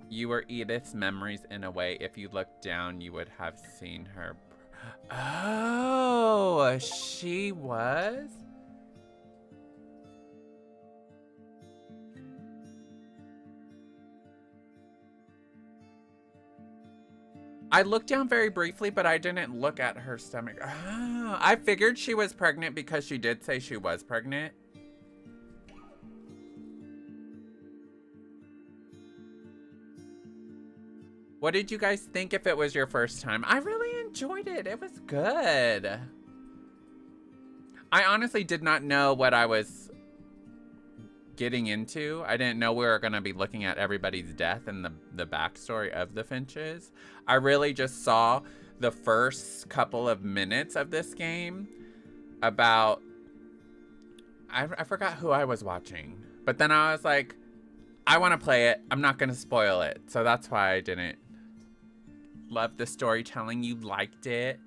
You were Edith's memories in a way. If you looked down, you would have seen her. Oh, she was? I looked down very briefly, but I didn't look at her stomach. Oh, I figured she was pregnant because she did say she was pregnant. What did you guys think if it was your first time? I really enjoyed it. It was good. I honestly did not know what I was getting into. I didn't know we were going to be looking at everybody's death and the backstory of the Finches. I really just saw the first couple of minutes of this game about... I forgot who I was watching. But then I was like, I want to play it. I'm not going to spoil it. So that's why I didn't. Love the storytelling. You liked it.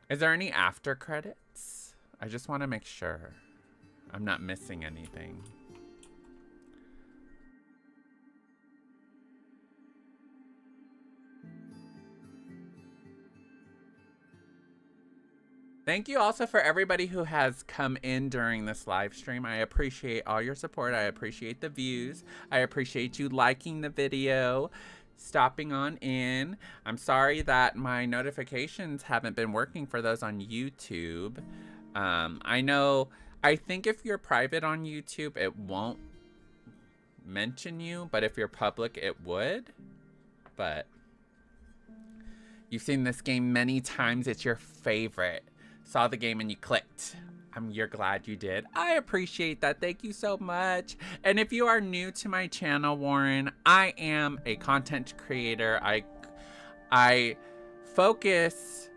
Is there any after credits? I just want to make sure I'm not missing anything. Thank you also for everybody who has come in during this live stream. I appreciate all your support. I appreciate the views. I appreciate you liking the video, stopping on in. I'm sorry that my notifications haven't been working for those on YouTube. I think if you're private on YouTube, it won't mention you, but if you're public, it would. But you've seen this game many times. It's your favorite. Saw the game and you clicked. You're glad you did. I appreciate that. Thank you so much. And if you are new to my channel, Warren, I am a content creator. I focus.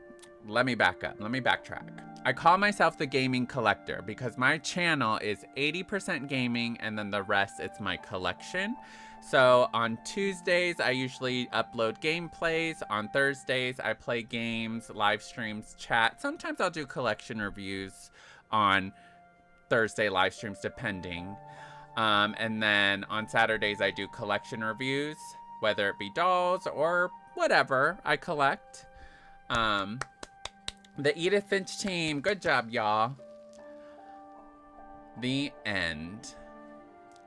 Let me back up. Let me backtrack. I call myself the gaming collector because my channel is 80% gaming and then the rest it's my collection. So on Tuesdays, I usually upload gameplays. On Thursdays, I play games, live streams, chat. Sometimes I'll do collection reviews on Thursday live streams, depending. And then on Saturdays, I do collection reviews, whether it be dolls or whatever I collect. The Edith Finch team, good job, y'all. The end.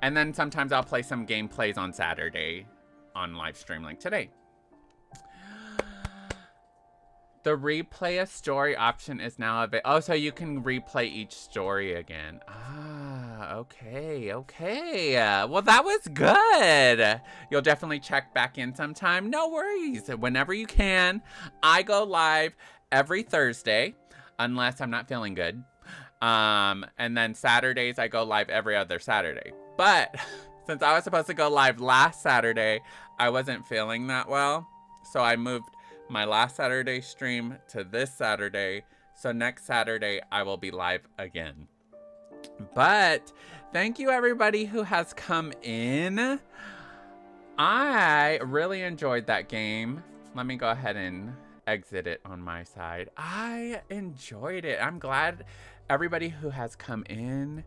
And then sometimes I'll play some gameplays on Saturday on live stream like today. The replay a story option is now available. Oh, so you can replay each story again. Ah, okay. Well, that was good. You'll definitely check back in sometime. No worries. Whenever you can. I go live every Thursday, unless I'm not feeling good. And then Saturdays, I go live every other Saturday. But since I was supposed to go live last Saturday, I wasn't feeling that well. So I moved my last Saturday stream to this Saturday. So next Saturday, I will be live again. But thank you everybody who has come in. I really enjoyed that game. Let me go ahead and exit it on my side. I enjoyed it. I'm glad everybody who has come in.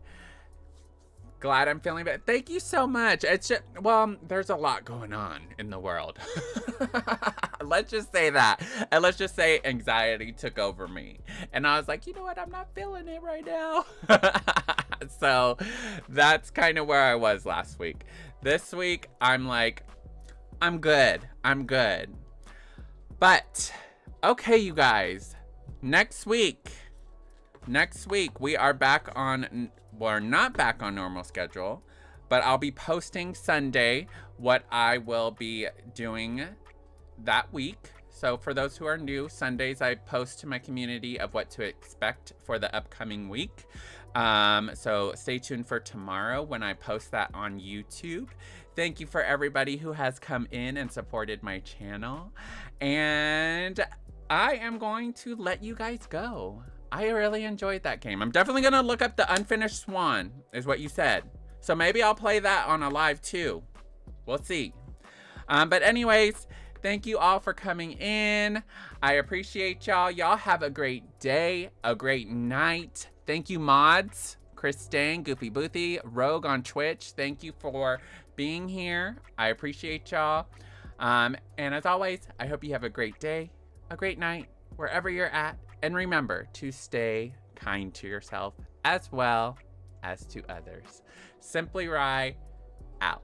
Glad I'm feeling better. Thank you so much. It's just, well, there's a lot going on in the world. Let's just say that. And let's just say anxiety took over me. And I was like, you know what? I'm not feeling it right now. So that's kind of where I was last week. This week, I'm like, I'm good. But, okay, you guys. Next week, we are back on... We're not back on normal schedule, but I'll be posting Sunday what I will be doing that week. So for those who are new, Sundays I post to my community of what to expect for the upcoming week. So stay tuned for tomorrow when I post that on YouTube. Thank you for everybody who has come in and supported my channel. And I am going to let you guys go. I really enjoyed that game. I'm definitely going to look up the Unfinished Swan, is what you said. So maybe I'll play that on a live too. We'll see. But anyways, thank you all for coming in. I appreciate y'all. Y'all have a great day, a great night. Thank you, mods. Christine, Goofy Boothy, Rogue on Twitch. Thank you for being here. I appreciate y'all. And as always, I hope you have a great day, a great night, wherever you're at. And remember to stay kind to yourself as well as to others. Simply Rye, out.